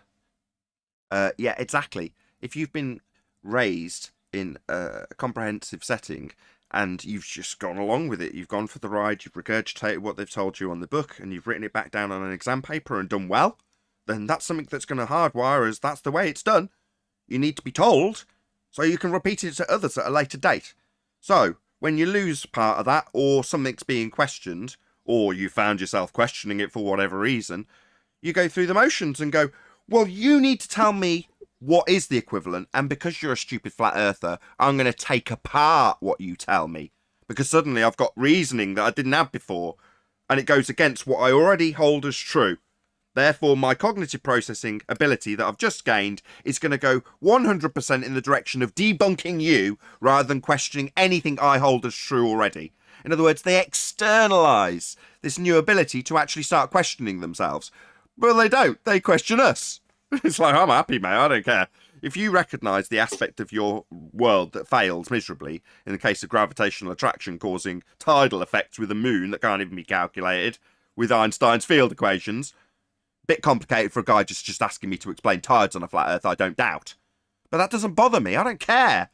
Yeah, exactly. If you've been raised in a comprehensive setting and you've just gone along with it, you've gone for the ride, you've regurgitated what they've told you on the book, and you've written it back down on an exam paper and done well, then that's something that's going to hardwire us. That's the way it's done. You need to be told so you can repeat it to others at a later date. So, when you lose part of that, or something's being questioned, or you found yourself questioning it for whatever reason, you go through the motions and go, well, you need to tell me what is the equivalent, and because you're a stupid flat earther, I'm going to take apart what you tell me. Because suddenly I've got reasoning that I didn't have before, and it goes against what I already hold as true. Therefore, my cognitive processing ability that I've just gained is going to go 100% in the direction of debunking you rather than questioning anything I hold as true already. In other words, they externalize this new ability to actually start questioning themselves. But they don't. They question us. It's like, I'm happy, mate. I don't care. If you recognise the aspect of your world that fails miserably, in the case of gravitational attraction causing tidal effects with a moon that can't even be calculated, with Einstein's field equations, bit complicated for a guy just asking me to explain tides on a flat earth, I don't doubt. But that doesn't bother me. I don't care.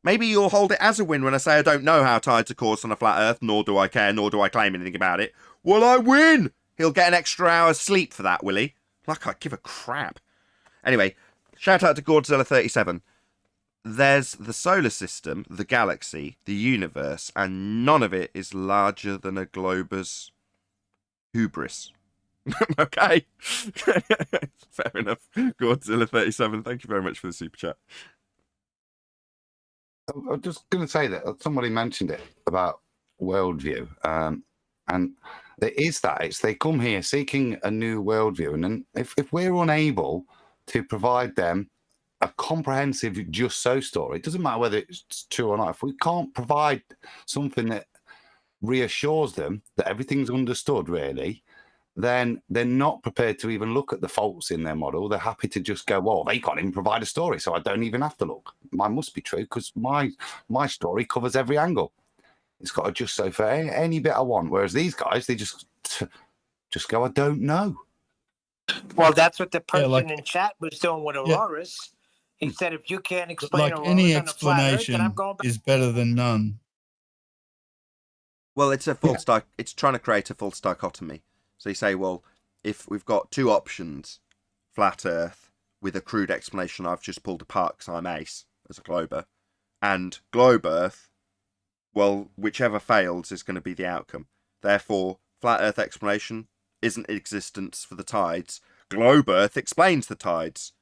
Maybe you'll hold it as a win when I say I don't know how tides are caused on a flat earth, nor do I care, nor do I claim anything about it. Well, I win! He'll get an extra hour's sleep for that, will he? Like I give a crap. Anyway, shout out to Godzilla37. There's the solar system, the galaxy, the universe, and none of it is larger than a glober's hubris. Okay. Fair enough. Godzilla37, thank you very much for the super chat. I'm just going to say that somebody mentioned it about worldview. And there is that. It's they come here seeking a new worldview. And then if we're unable to provide them a comprehensive just so story, it doesn't matter whether it's true or not. If we can't provide something that reassures them that everything's understood, really, then they're not prepared to even look at the faults in their model. They're happy to just go, well, they can't even provide a story, so I don't even have to look. Mine must be true because my story covers every angle. It's got a just so for any bit I want. Whereas these guys, they just go, I don't know. Well, that's what the person in chat was doing with Auroras. He said, if you can't explain like any explanation I'm going back. is better than none. Well, it's it's trying to create a false dichotomy. So you say, well, if we've got two options, flat Earth with a crude explanation I've just pulled apart because I'm ace as a glober, and globe Earth, well, whichever fails is going to be the outcome. Therefore, flat Earth explanation isn't existence for the tides. Globe Earth explains the tides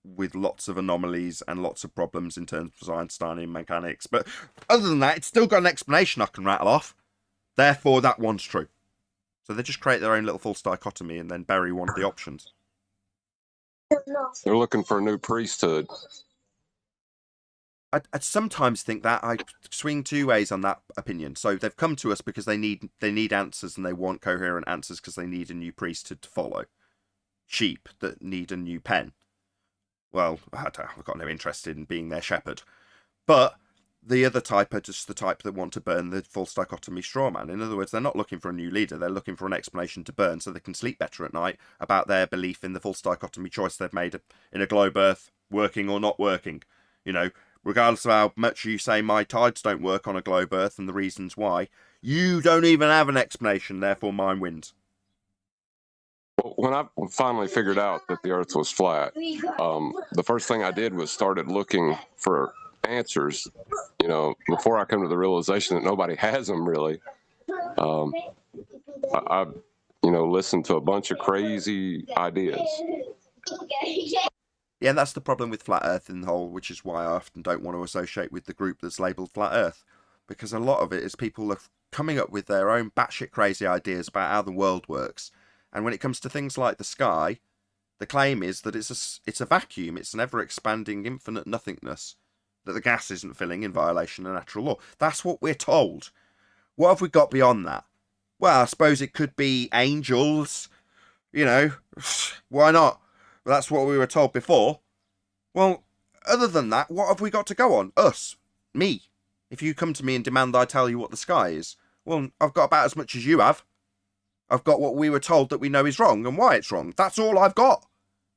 with lots of anomalies and lots of problems in terms of Einsteinian mechanics. But other than that, it's still got an explanation I can rattle off. Therefore, that one's true. So they just create their own little false dichotomy and then bury one of the options. They're looking for a new priesthood. I sometimes think that I swing two ways on that opinion. So they've come to us because they need answers and they want coherent answers because they need a new priesthood to follow. Sheep that need a new pen. Well, I've got no interest in being their shepherd. But the other type are just the type that want to burn the false dichotomy straw man. In other words, they're not looking for a new leader. They're looking for an explanation to burn so they can sleep better at night about their belief in the false dichotomy choice they've made in a globe Earth, working or not working. You know, regardless of how much you say my tides don't work on a globe Earth and the reasons why, you don't even have an explanation, therefore mine wins. Well, when I finally figured out that the Earth was flat, the first thing I did was started looking for answers. You know, before I come to the realization that nobody has them really. I listened to a bunch of crazy ideas. Yeah, and that's the problem with flat Earth in the whole, which is why I often don't want to associate with the group that's labelled flat Earth, because a lot of it is people are coming up with their own batshit crazy ideas about how the world works. And when it comes to things like the sky, the claim is that it's a vacuum, it's an ever-expanding infinite nothingness that the gas isn't filling in violation of natural law. That's what we're told. What have we got beyond that? Well, I suppose it could be angels, you know, why not? Well, that's what we were told before. Well, other than that, what have we got to go on? Us. Me. If you come to me and demand that I tell you what the sky is, well, I've got about as much as you have. I've got what we were told that we know is wrong and why it's wrong. That's all I've got.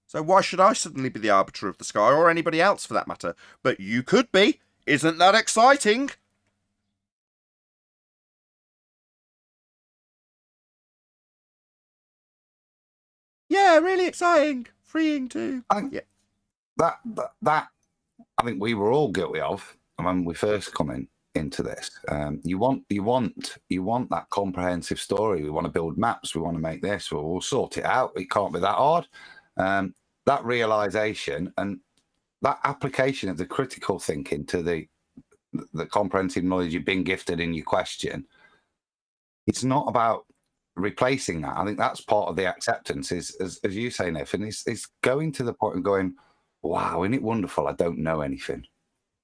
So why should I suddenly be the arbiter of the sky, or anybody else for that matter? But you could be. Isn't that exciting? Yeah, really exciting, freeing too. Yeah. That I think we were all guilty of when we first come into this. You want that comprehensive story. We want to build maps. We want to make this. We'll sort it out. It can't be that hard. That realization and that application of the critical thinking to the comprehensive knowledge you've been gifted in your question. It's not about replacing that. I think that's part of the acceptance. Is as you say, Nathan, it's going to the point of going, wow, isn't it wonderful? I don't know anything.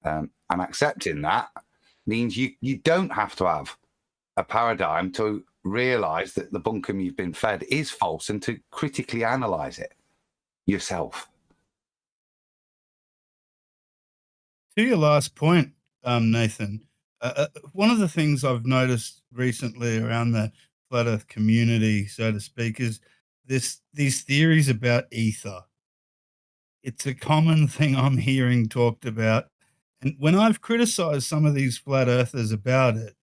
And accepting that means you don't have to have a paradigm to realize that the bunkum you've been fed is false and to critically analyze it yourself. To your last point, Nathan, one of the things I've noticed recently around the flat Earth community, so to speak, is these theories about ether. It's a common thing I'm hearing talked about. And when I've criticized some of these flat earthers about it,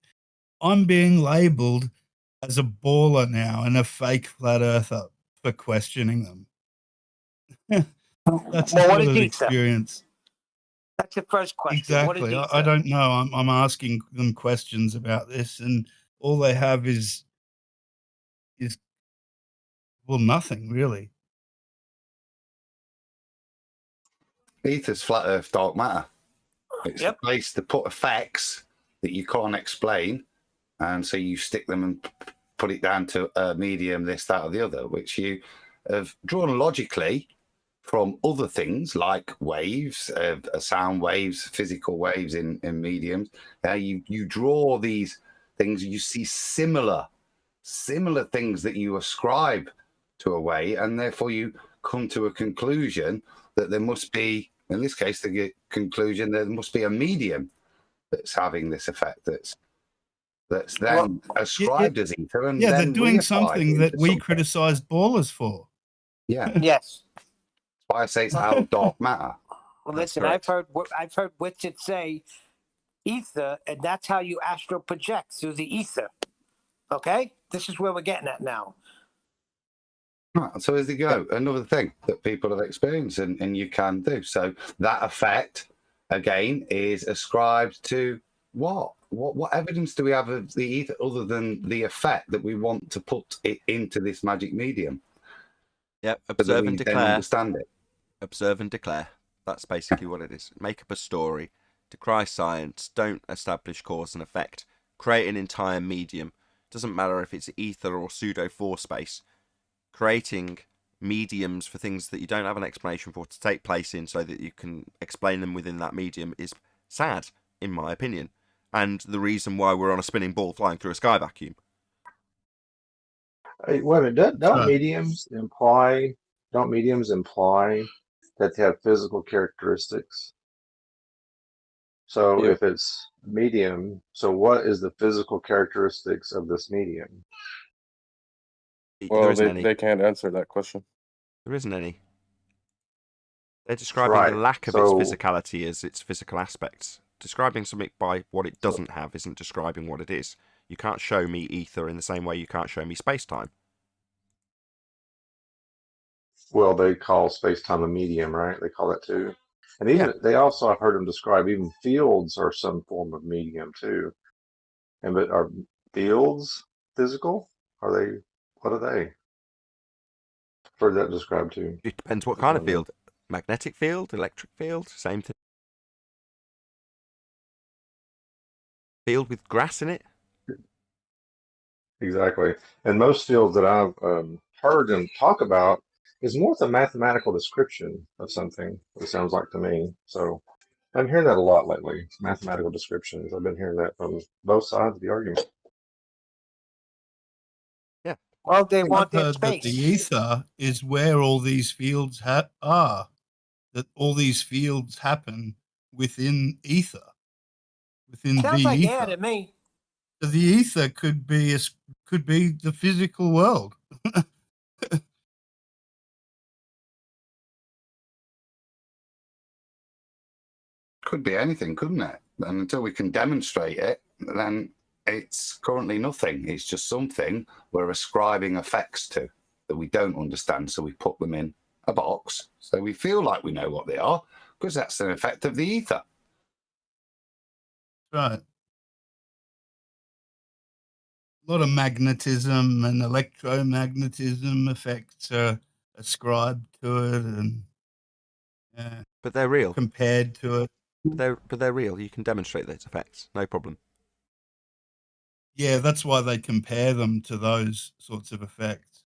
I'm being labeled as a baller now and a fake flat earther for questioning them. That's Well, what sort is of ether? experience. That's your first question. Exactly. What is ether? I don't know. I'm asking them questions about this, and all they have is well, nothing really. Ether's flat Earth dark matter. It's a place to put effects that you can't explain, and so you stick them and put it down to a medium, this, that, or the other, which you have drawn logically from other things like waves, sound waves, physical waves in mediums. You draw these things, you see similar things that you ascribe to a way, and therefore you come to a conclusion that there must be, in this case, the conclusion there must be a medium that's having this effect that's then ascribed as ether. And yeah, then they're doing reified something that into we something. criticized ballers for. Yeah. Yes. That's why I say it's out of dark matter. Well, That's listen, I've correct. heard Witsit say ether, and that's how you astral project through the ether. Okay, this is where we're getting at now. Right, so as they go, another thing that people have experienced and you can do. So that effect, again, is ascribed to what? What evidence do we have of the ether other than the effect that we want to put it into this magic medium? Yep, So observe that we and then declare. understand it. Observe and declare. That's basically what it is. Make up a story. Decry science. Don't establish cause and effect. Create an entire medium. Doesn't matter if it's ether or pseudo force space. Creating mediums for things that you don't have an explanation for to take place in so that you can explain them within that medium is sad, in my opinion. And the reason why we're on a spinning ball flying through a sky vacuum. Hey, wait a minute, don't mediums imply that they have physical characteristics? So if it's medium, so what is the physical characteristics of this medium? Well, they can't answer that question. There isn't any. They're describing the lack of its physicality as its physical aspects. Describing something by what it doesn't have isn't describing what it is. You can't show me ether in the same way you can't show me space-time. Well, they call space-time a medium, right? They call that too. And even they also, I've heard them describe even fields are some form of medium too. And but are fields physical? Are they? What are they? I've heard that described too. It depends what kind of field. Magnetic field, electric field, same thing. Field with grass in it. Exactly. And most fields that I've heard them talk about is more the mathematical description of something, it sounds like to me. So I'm hearing that a lot lately, mathematical descriptions. I've been hearing that from both sides of the argument. Yeah. Well, they I've want their heard that space. the ether is where all these fields are. That all these fields happen within ether. Within Sounds the like ether. air to me. So the ether could be the physical world. Could be anything, couldn't it? And until we can demonstrate it, then it's currently nothing. It's just something we're ascribing effects to. that we don't understand, so we put them in a box so we feel like we know what they are, because that's an effect of the ether. Right. A lot of magnetism and electromagnetism effects are ascribed to it and but they're real. Compared to it. But they're real. You can demonstrate those effects, no problem. Yeah, that's why they compare them to those sorts of effects.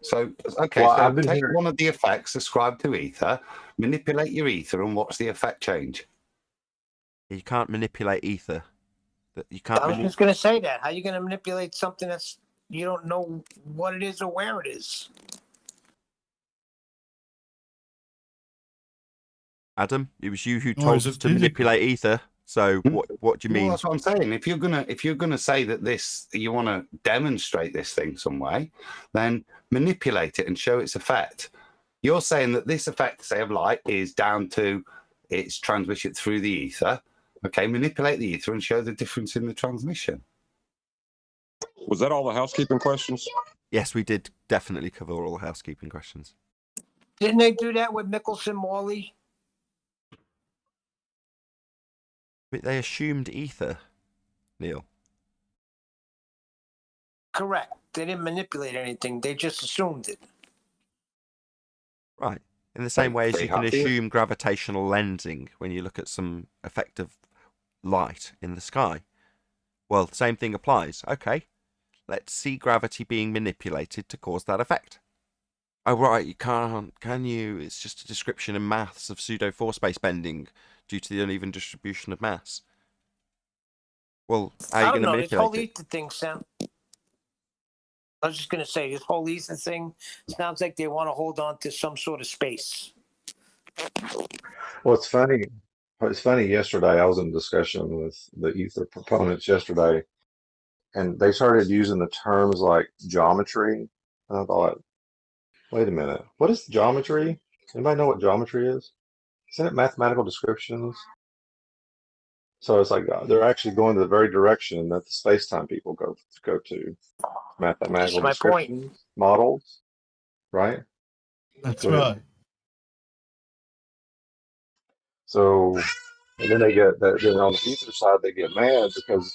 So, okay, Well, so I've been take hearing. one of the effects ascribed to ether, manipulate your ether, and watch the effect change. You can't manipulate ether. You can't. I was just going to say that. How are you going to manipulate something that's you don't know what it is or where it is? Adam, it was you who told us to manipulate ether. So what do you mean? Well, that's what I'm saying. If you're gonna say that this, you want to demonstrate this thing some way, then manipulate it and show its effect. You're saying that this effect, say, of light is down to its transmission through the ether. Okay, manipulate the ether and show the difference in the transmission. Was that all the housekeeping questions? Yes, we did definitely cover all the housekeeping questions. Didn't they do that with Mickelson Morley? But they assumed ether, Neil. Correct. They didn't manipulate anything. They just assumed it. Right. In the same way as you can assume gravitational lensing when you look at some effect of light in the sky. Well, the same thing applies. Okay, let's see gravity being manipulated to cause that effect. Oh, right, you can't, can you? It's just a description in maths of pseudo-force-space bending due to the uneven distribution of mass. Well, how are you going to manipulate this whole it? ether thing sound. I was just going to say, this whole ether thing sounds like they want to hold on to some sort of space. Well, it's funny. It's funny. Yesterday, I was in a discussion with the ether proponents yesterday, and they started using the terms like geometry. And I thought, wait a minute, what is geometry? Anybody know what geometry is? Isn't it mathematical descriptions? So it's like they're actually going to the very direction that the space-time people go to. Mathematical That's my point. descriptions, models, right? That's Go ahead. right. So, and then they get that. Then on the ether side, they get mad because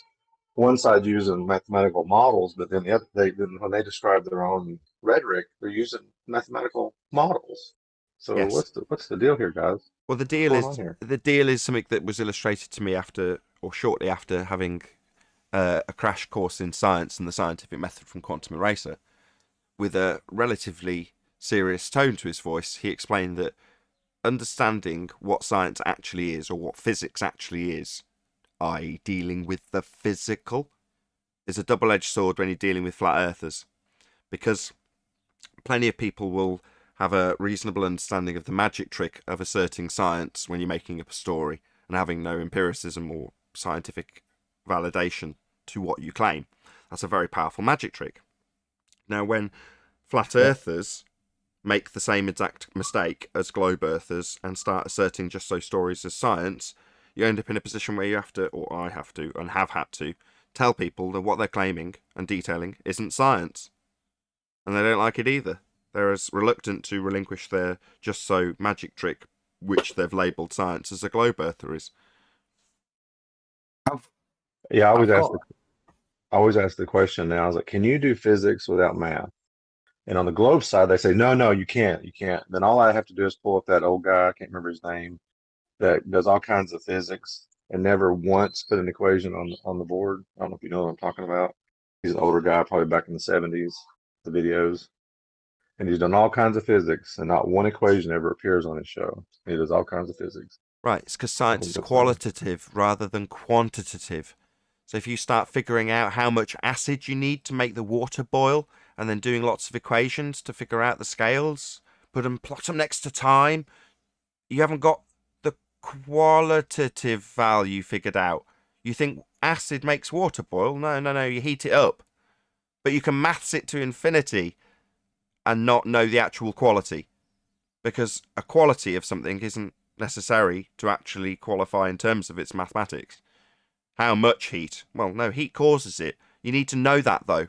one side using mathematical models, but then the other, when they describe their own rhetoric, they're using mathematical models. So Yes. what's the deal here, guys? Well, the deal is something that was illustrated to me after or shortly after having a crash course in science and the scientific method from Quantum Eraser. With a relatively serious tone to his voice, he explained that understanding what science actually is, or what physics actually is, i.e. dealing with the physical, is a double-edged sword when you're dealing with flat earthers. Because plenty of people will have a reasonable understanding of the magic trick of asserting science when you're making up a story and having no empiricism or scientific validation to what you claim. That's a very powerful magic trick. Now, when flat earthers make the same exact mistake as globe earthers and start asserting just so stories as science, you end up in a position where you have to, or I have to, and have had to, tell people that what they're claiming and detailing isn't science. And they don't like it either. They're as reluctant to relinquish their just so magic trick, which they've labelled science, as a globe earther is. Yeah, I always ask the question now. I was like, can you do physics without math? And on the globe side, they say, no, you can't. Then all I have to do is pull up that old guy, I can't remember his name, that does all kinds of physics and never once put an equation on the board. I don't know if you know what I'm talking about. He's an older guy, probably back in the 70s, the videos. And he's done all kinds of physics, and not one equation ever appears on his show. He does all kinds of physics. Right, it's because science is qualitative rather than quantitative. So if you start figuring out how much acid you need to make the water boil, and then doing lots of equations to figure out the scales, plot them next to time, you haven't got the qualitative value figured out. You think acid makes water boil? No, you heat it up. But you can maths it to infinity and not know the actual quality. Because a quality of something isn't necessary to actually qualify in terms of its mathematics. How much heat? Well, no, heat causes it. You need to know that, though.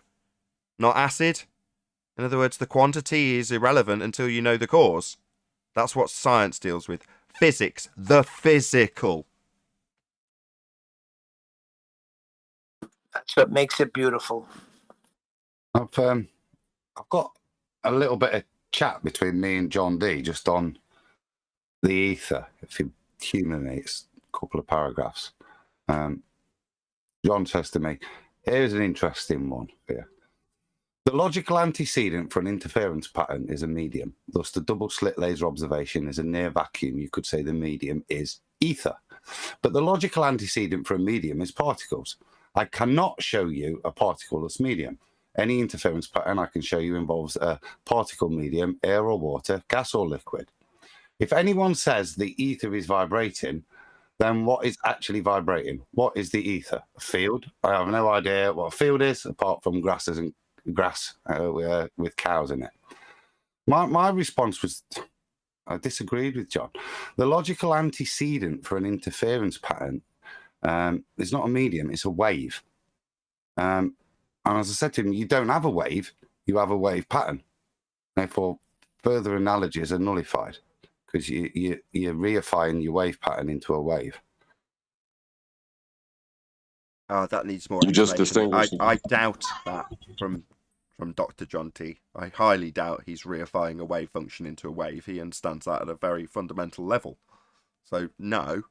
Not acid. In other words, the quantity is irrelevant until you know the cause. That's what science deals with. Physics, the physical. That's what makes it beautiful. I've got a little bit of chat between me and John D just on the ether. If you humour me, it's a couple of paragraphs. John says to me, here's an interesting one here. The logical antecedent for an interference pattern is a medium. Thus, the double slit laser observation is a near vacuum. You could say the medium is ether. But the logical antecedent for a medium is particles. I cannot show you a particle-less medium. Any interference pattern I can show you involves a particle medium, air or water, gas or liquid. If anyone says the ether is vibrating, then what is actually vibrating? What is the ether? A field? I have no idea what a field is, apart from grass with cows in it. My response was, I disagreed with John. The logical antecedent for an interference pattern is not a medium, it's a wave. And as I said to him, you don't have a wave, you have a wave pattern. Therefore, further analogies are nullified because you're reifying your wave pattern into a wave. That needs more You just explanation. distinguish. I doubt that from Dr. John T. I highly doubt he's reifying a wave function into a wave. He understands that at a very fundamental level. So, no.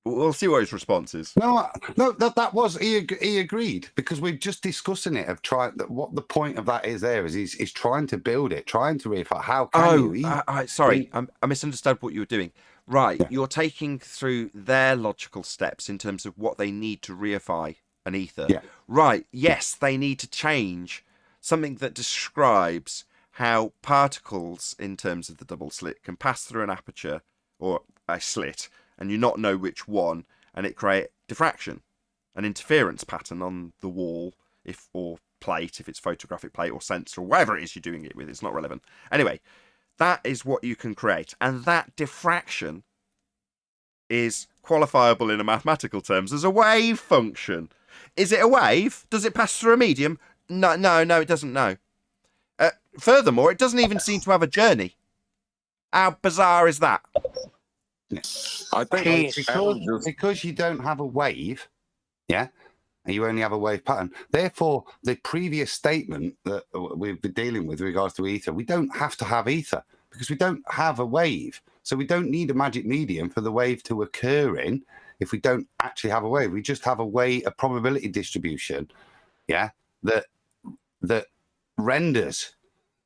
We'll see what his response is. No, that was he agreed because we're just discussing it. Of trying what the point of that is. There is he's trying to build it, trying to reify. How can you? Sorry, I misunderstood what you were doing. Right, yeah. You're taking through their logical steps in terms of what they need to reify an ether. Yeah. Right. Yes, they need to change something that describes how particles, in terms of the double slit, can pass through an aperture or a slit, and you not know which one, and it create diffraction, an interference pattern on the wall, or plate, if it's photographic plate or sensor or whatever it is you're doing it with. It's not relevant. Anyway, that is what you can create, and that diffraction is qualifiable in a mathematical terms as a wave function. Is it a wave? Does it pass through a medium? No, it doesn't. No. Furthermore, it doesn't even seem to have a journey. How bizarre is that? I think because you don't have a wave, yeah, and you only have a wave pattern. Therefore, the previous statement that we've been dealing with regards to ether, we don't have to have ether because we don't have a wave. So we don't need a magic medium for the wave to occur in. If we don't actually have a wave, we just have a probability distribution, yeah, that renders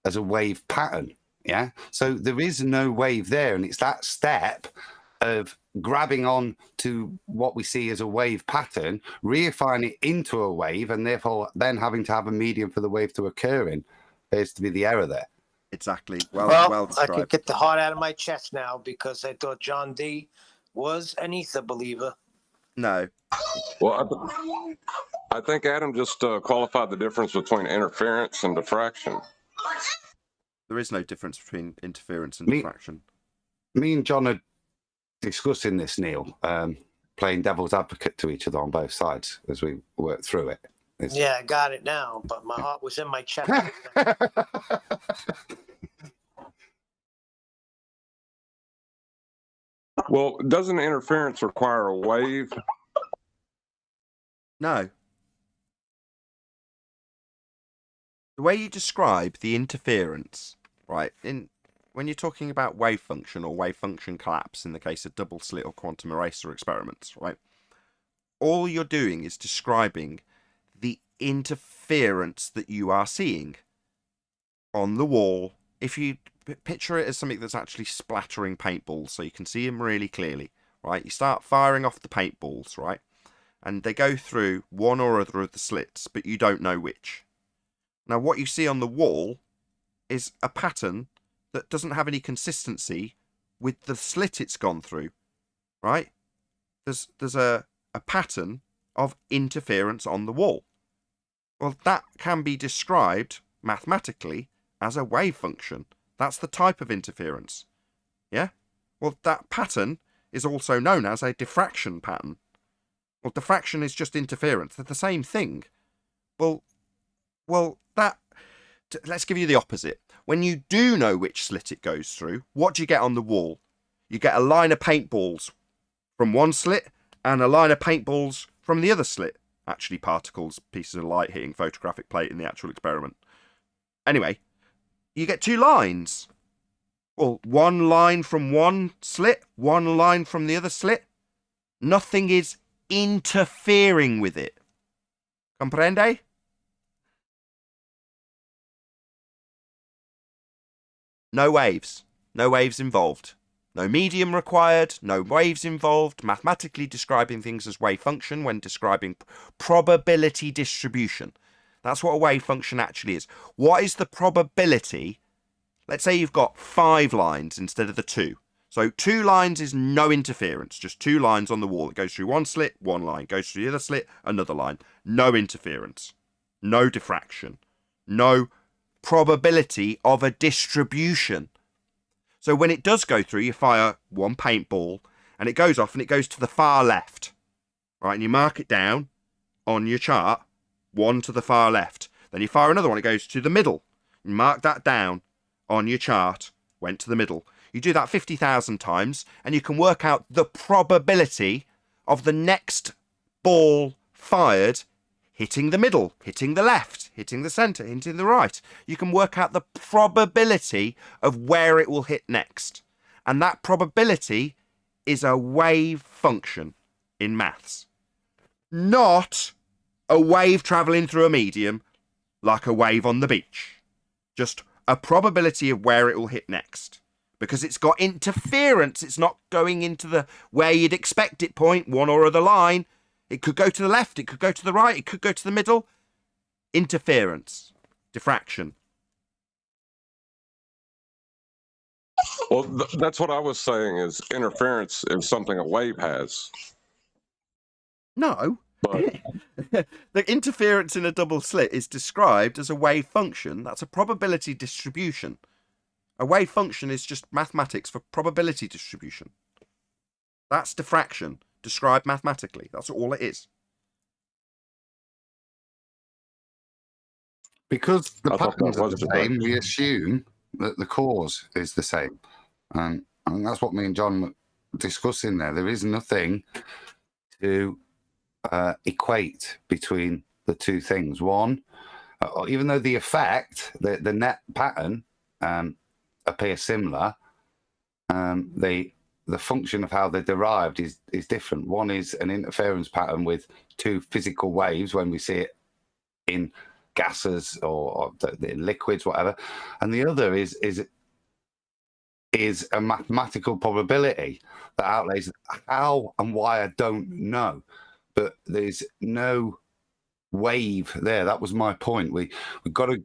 as a wave pattern. Yeah, so there is no wave there, and it's that step of grabbing on to what we see as a wave pattern, reifying it into a wave, and therefore then having to have a medium for the wave to occur in. Appears to be the error there. Exactly. Well, I could get the heart out of my chest now because I thought John D was an ether believer. No. Well, I think Adam just qualified the difference between interference and diffraction. There is no difference between interference and diffraction. Me and John are discussing this, Neil, playing devil's advocate to each other on both sides as we work through it. Yeah, I got it now, but my heart was in my chest. Well, doesn't interference require a wave? No. The way you describe the interference, right, when you're talking about wave function or wave function collapse in the case of double slit or quantum eraser experiments, right, all you're doing is describing the interference that you are seeing on the wall. If you picture it as something that's actually splattering paintballs so you can see them really clearly, right, you start firing off the paintballs, right, and they go through one or other of the slits, but you don't know which. Now, what you see on the wall is a pattern that doesn't have any consistency with the slit it's gone through, right? There's a pattern of interference on the wall. Well, that can be described mathematically as a wave function. That's the type of interference. Yeah? Well, that pattern is also known as a diffraction pattern. Well, diffraction is just interference. They're the same thing. Well, let's give you the opposite. When you do know which slit it goes through, what do you get on the wall? You get a line of paintballs from one slit and a line of paintballs from the other slit. Actually, particles, pieces of light hitting photographic plate in the actual experiment. Anyway, you get two lines. Well, one line from one slit, one line from the other slit. Nothing is interfering with it. Comprende? No waves. No waves involved. No medium required, no waves involved, mathematically describing things as wave function when describing probability distribution. That's what a wave function actually is. What is the probability? Let's say you've got 5 lines instead of the 2. So 2 lines is no interference, just 2 lines on the wall. It goes through one slit, one line. Goes through the other slit, another line. No interference. No diffraction. No probability of a distribution. So when it does go through, you fire one paintball and it goes off and it goes to the far left. Right, and you mark it down on your chart, one to the far left. Then you fire another one, it goes to the middle. You mark that down on your chart, went to the middle. You do that 50,000 times and you can work out the probability of the next ball fired hitting the middle, hitting the left, hitting the centre, hitting the right. You can work out the probability of where it will hit next. And that probability is a wave function in maths. Not a wave travelling through a medium like a wave on the beach. Just a probability of where it will hit next. Because it's got interference. It's not going into the where you'd expect it point, one or other line. It could go to the left, it could go to the right, it could go to the middle. Interference, diffraction. Well, that's what I was saying is interference is something a wave has. No. But the interference in a double slit is described as a wave function. That's a probability distribution. A wave function is just mathematics for probability distribution. That's diffraction. Described mathematically. That's all it is. Because the patterns are the same, we assume that the cause is the same. And that's what me and John were discussing there. There is nothing to equate between the two things. One, even though the effect, the net pattern appear similar, the function of how they're derived is different. One is an interference pattern with two physical waves when we see it in gases or the liquids, whatever, and the other is a mathematical probability that outlays how and why I don't know, but there's no wave there. That was my point. We've got to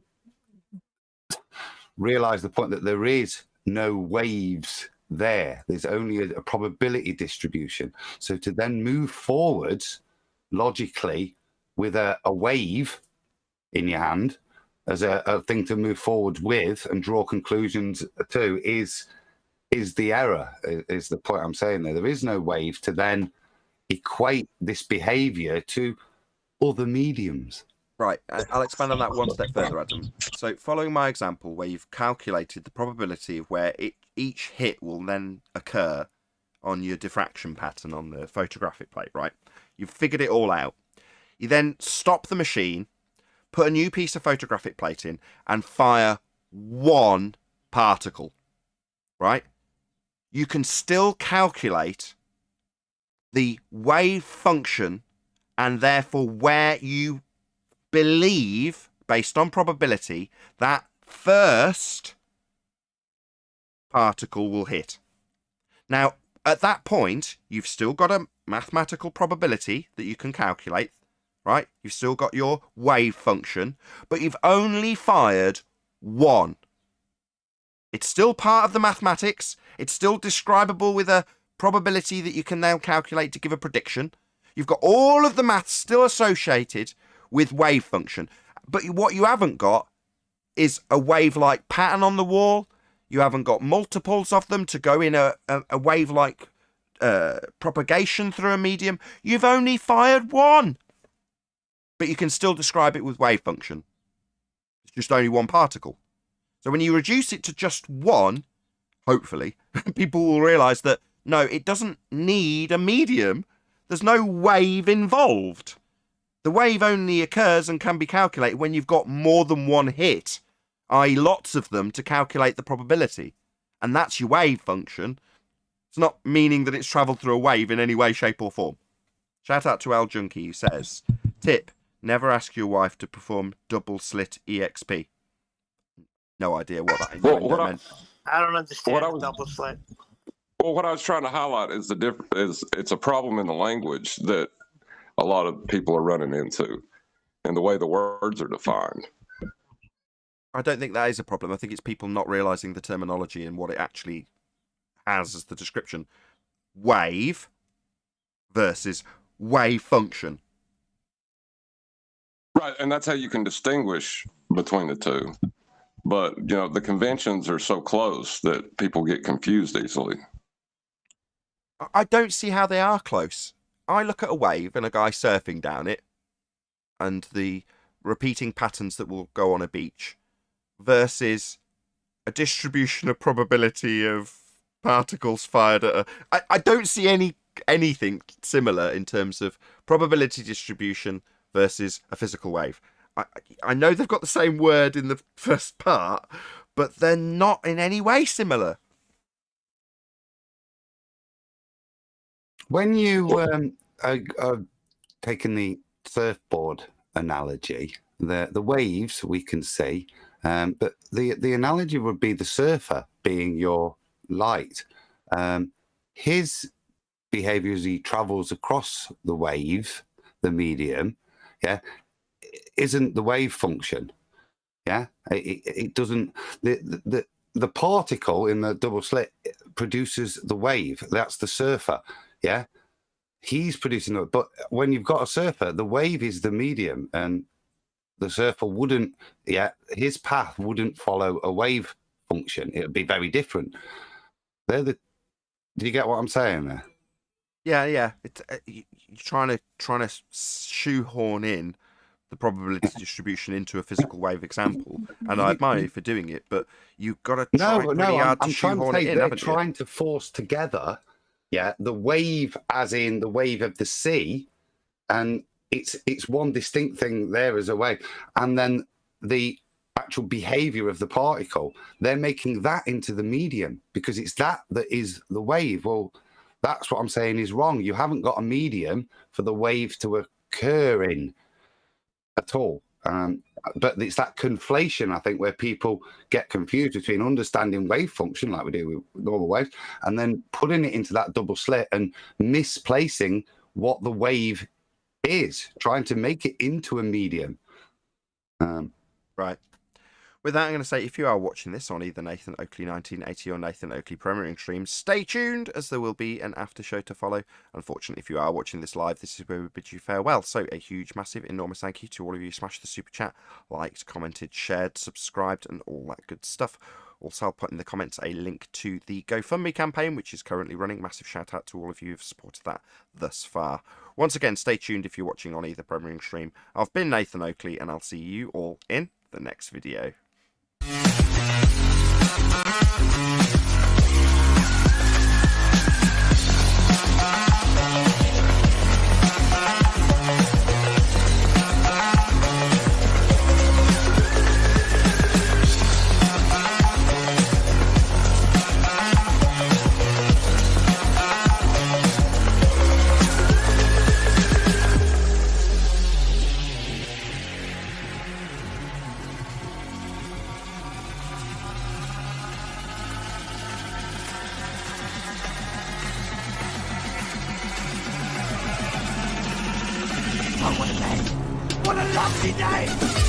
realize the point that there is no waves there. There's only a probability distribution. So to then move forwards logically with a wave in your hand as a thing to move forward with and draw conclusions to is the error, is the point I'm saying there. There is no wave to then equate this behavior to other mediums. Right, I'll expand on that one step further, Adam. So following my example where you've calculated the probability of where each hit will then occur on your diffraction pattern on the photographic plate, right? You've figured it all out. You then stop the machine, put a new piece of photographic plate in and fire one particle, right? You can still calculate the wave function and therefore where you believe, based on probability, that first particle will hit. Now, at that point, you've still got a mathematical probability that you can calculate, right? You've still got your wave function, but you've only fired one. It's still part of the mathematics. It's still describable with a probability that you can now calculate to give a prediction. You've got all of the maths still associated with wave function. But what you haven't got is a wave-like pattern on the wall. You haven't got multiples of them to go in a wave-like propagation through a medium. You've only fired one. But you can still describe it with wave function. just only one particle. So when you reduce it to just one, hopefully, people will realise that, no, it doesn't need a medium. There's no wave involved. The wave only occurs and can be calculated when you've got more than one hit, i.e. lots of them, to calculate the probability. And that's your wave function. It's not meaning that it's travelled through a wave in any way, shape or form. Shout out to Al Junkie, who says, tip, never ask your wife to perform double slit EXP. No idea what that meant. I don't understand double slit. Well, what I was trying to highlight is it's a problem in the language that a lot of people are running into and the way the words are defined. I don't think that is a problem. I think it's people not realising the terminology and what it actually has as the description. Wave versus wave function. Right, and that's how you can distinguish between the two. But, the conventions are so close that people get confused easily. I don't see how they are close. I look at a wave and a guy surfing down it and the repeating patterns that will go on a beach versus a distribution of probability of particles fired at I don't see anything similar in terms of probability distribution versus a physical wave. I know they've got the same word in the first part, but they're not in any way similar. When you are taking the surfboard analogy, the waves we can see, but the analogy would be the surfer being your light. His behavior as he travels across the wave, the medium, isn't the wave function. It doesn't. The particle in the double slit produces the wave. That's the surfer. He's producing it. But when you've got a surfer, the wave is the medium, and the surfer wouldn't. His path wouldn't follow a wave function. It would be very different. Do you get what I'm saying there? Yeah. You're trying to shoehorn in the probability distribution into a physical wave example, and I admire you for doing it. But you've got to try pretty hard to shoehorn it in. They're trying to force together, the wave as in the wave of the sea, and it's one distinct thing there as a wave, and then the actual behavior of the particle, they're making that into the medium because it's that is the wave. Well, that's what I'm saying is wrong. You haven't got a medium for the wave to occur in at all. But it's that conflation, I think, where people get confused between understanding wave function, like we do with normal waves, and then putting it into that double slit and misplacing what the wave is, trying to make it into a medium. Right. With that, I'm going to say, if you are watching this on either Nathan Oakley 1980 or Nathan Oakley Premiering stream, stay tuned, as there will be an after show to follow. Unfortunately, if you are watching this live, this is where we bid you farewell. So a huge, massive, enormous thank you to all of you who smashed the super chat, liked, commented, shared, subscribed, and all that good stuff. Also, I'll put in the comments a link to the GoFundMe campaign, which is currently running. Massive shout out to all of you who've supported that thus far. Once again, stay tuned if you're watching on either Premiering stream. I've been Nathan Oakley, and I'll see you all in the next video. What a lovely day!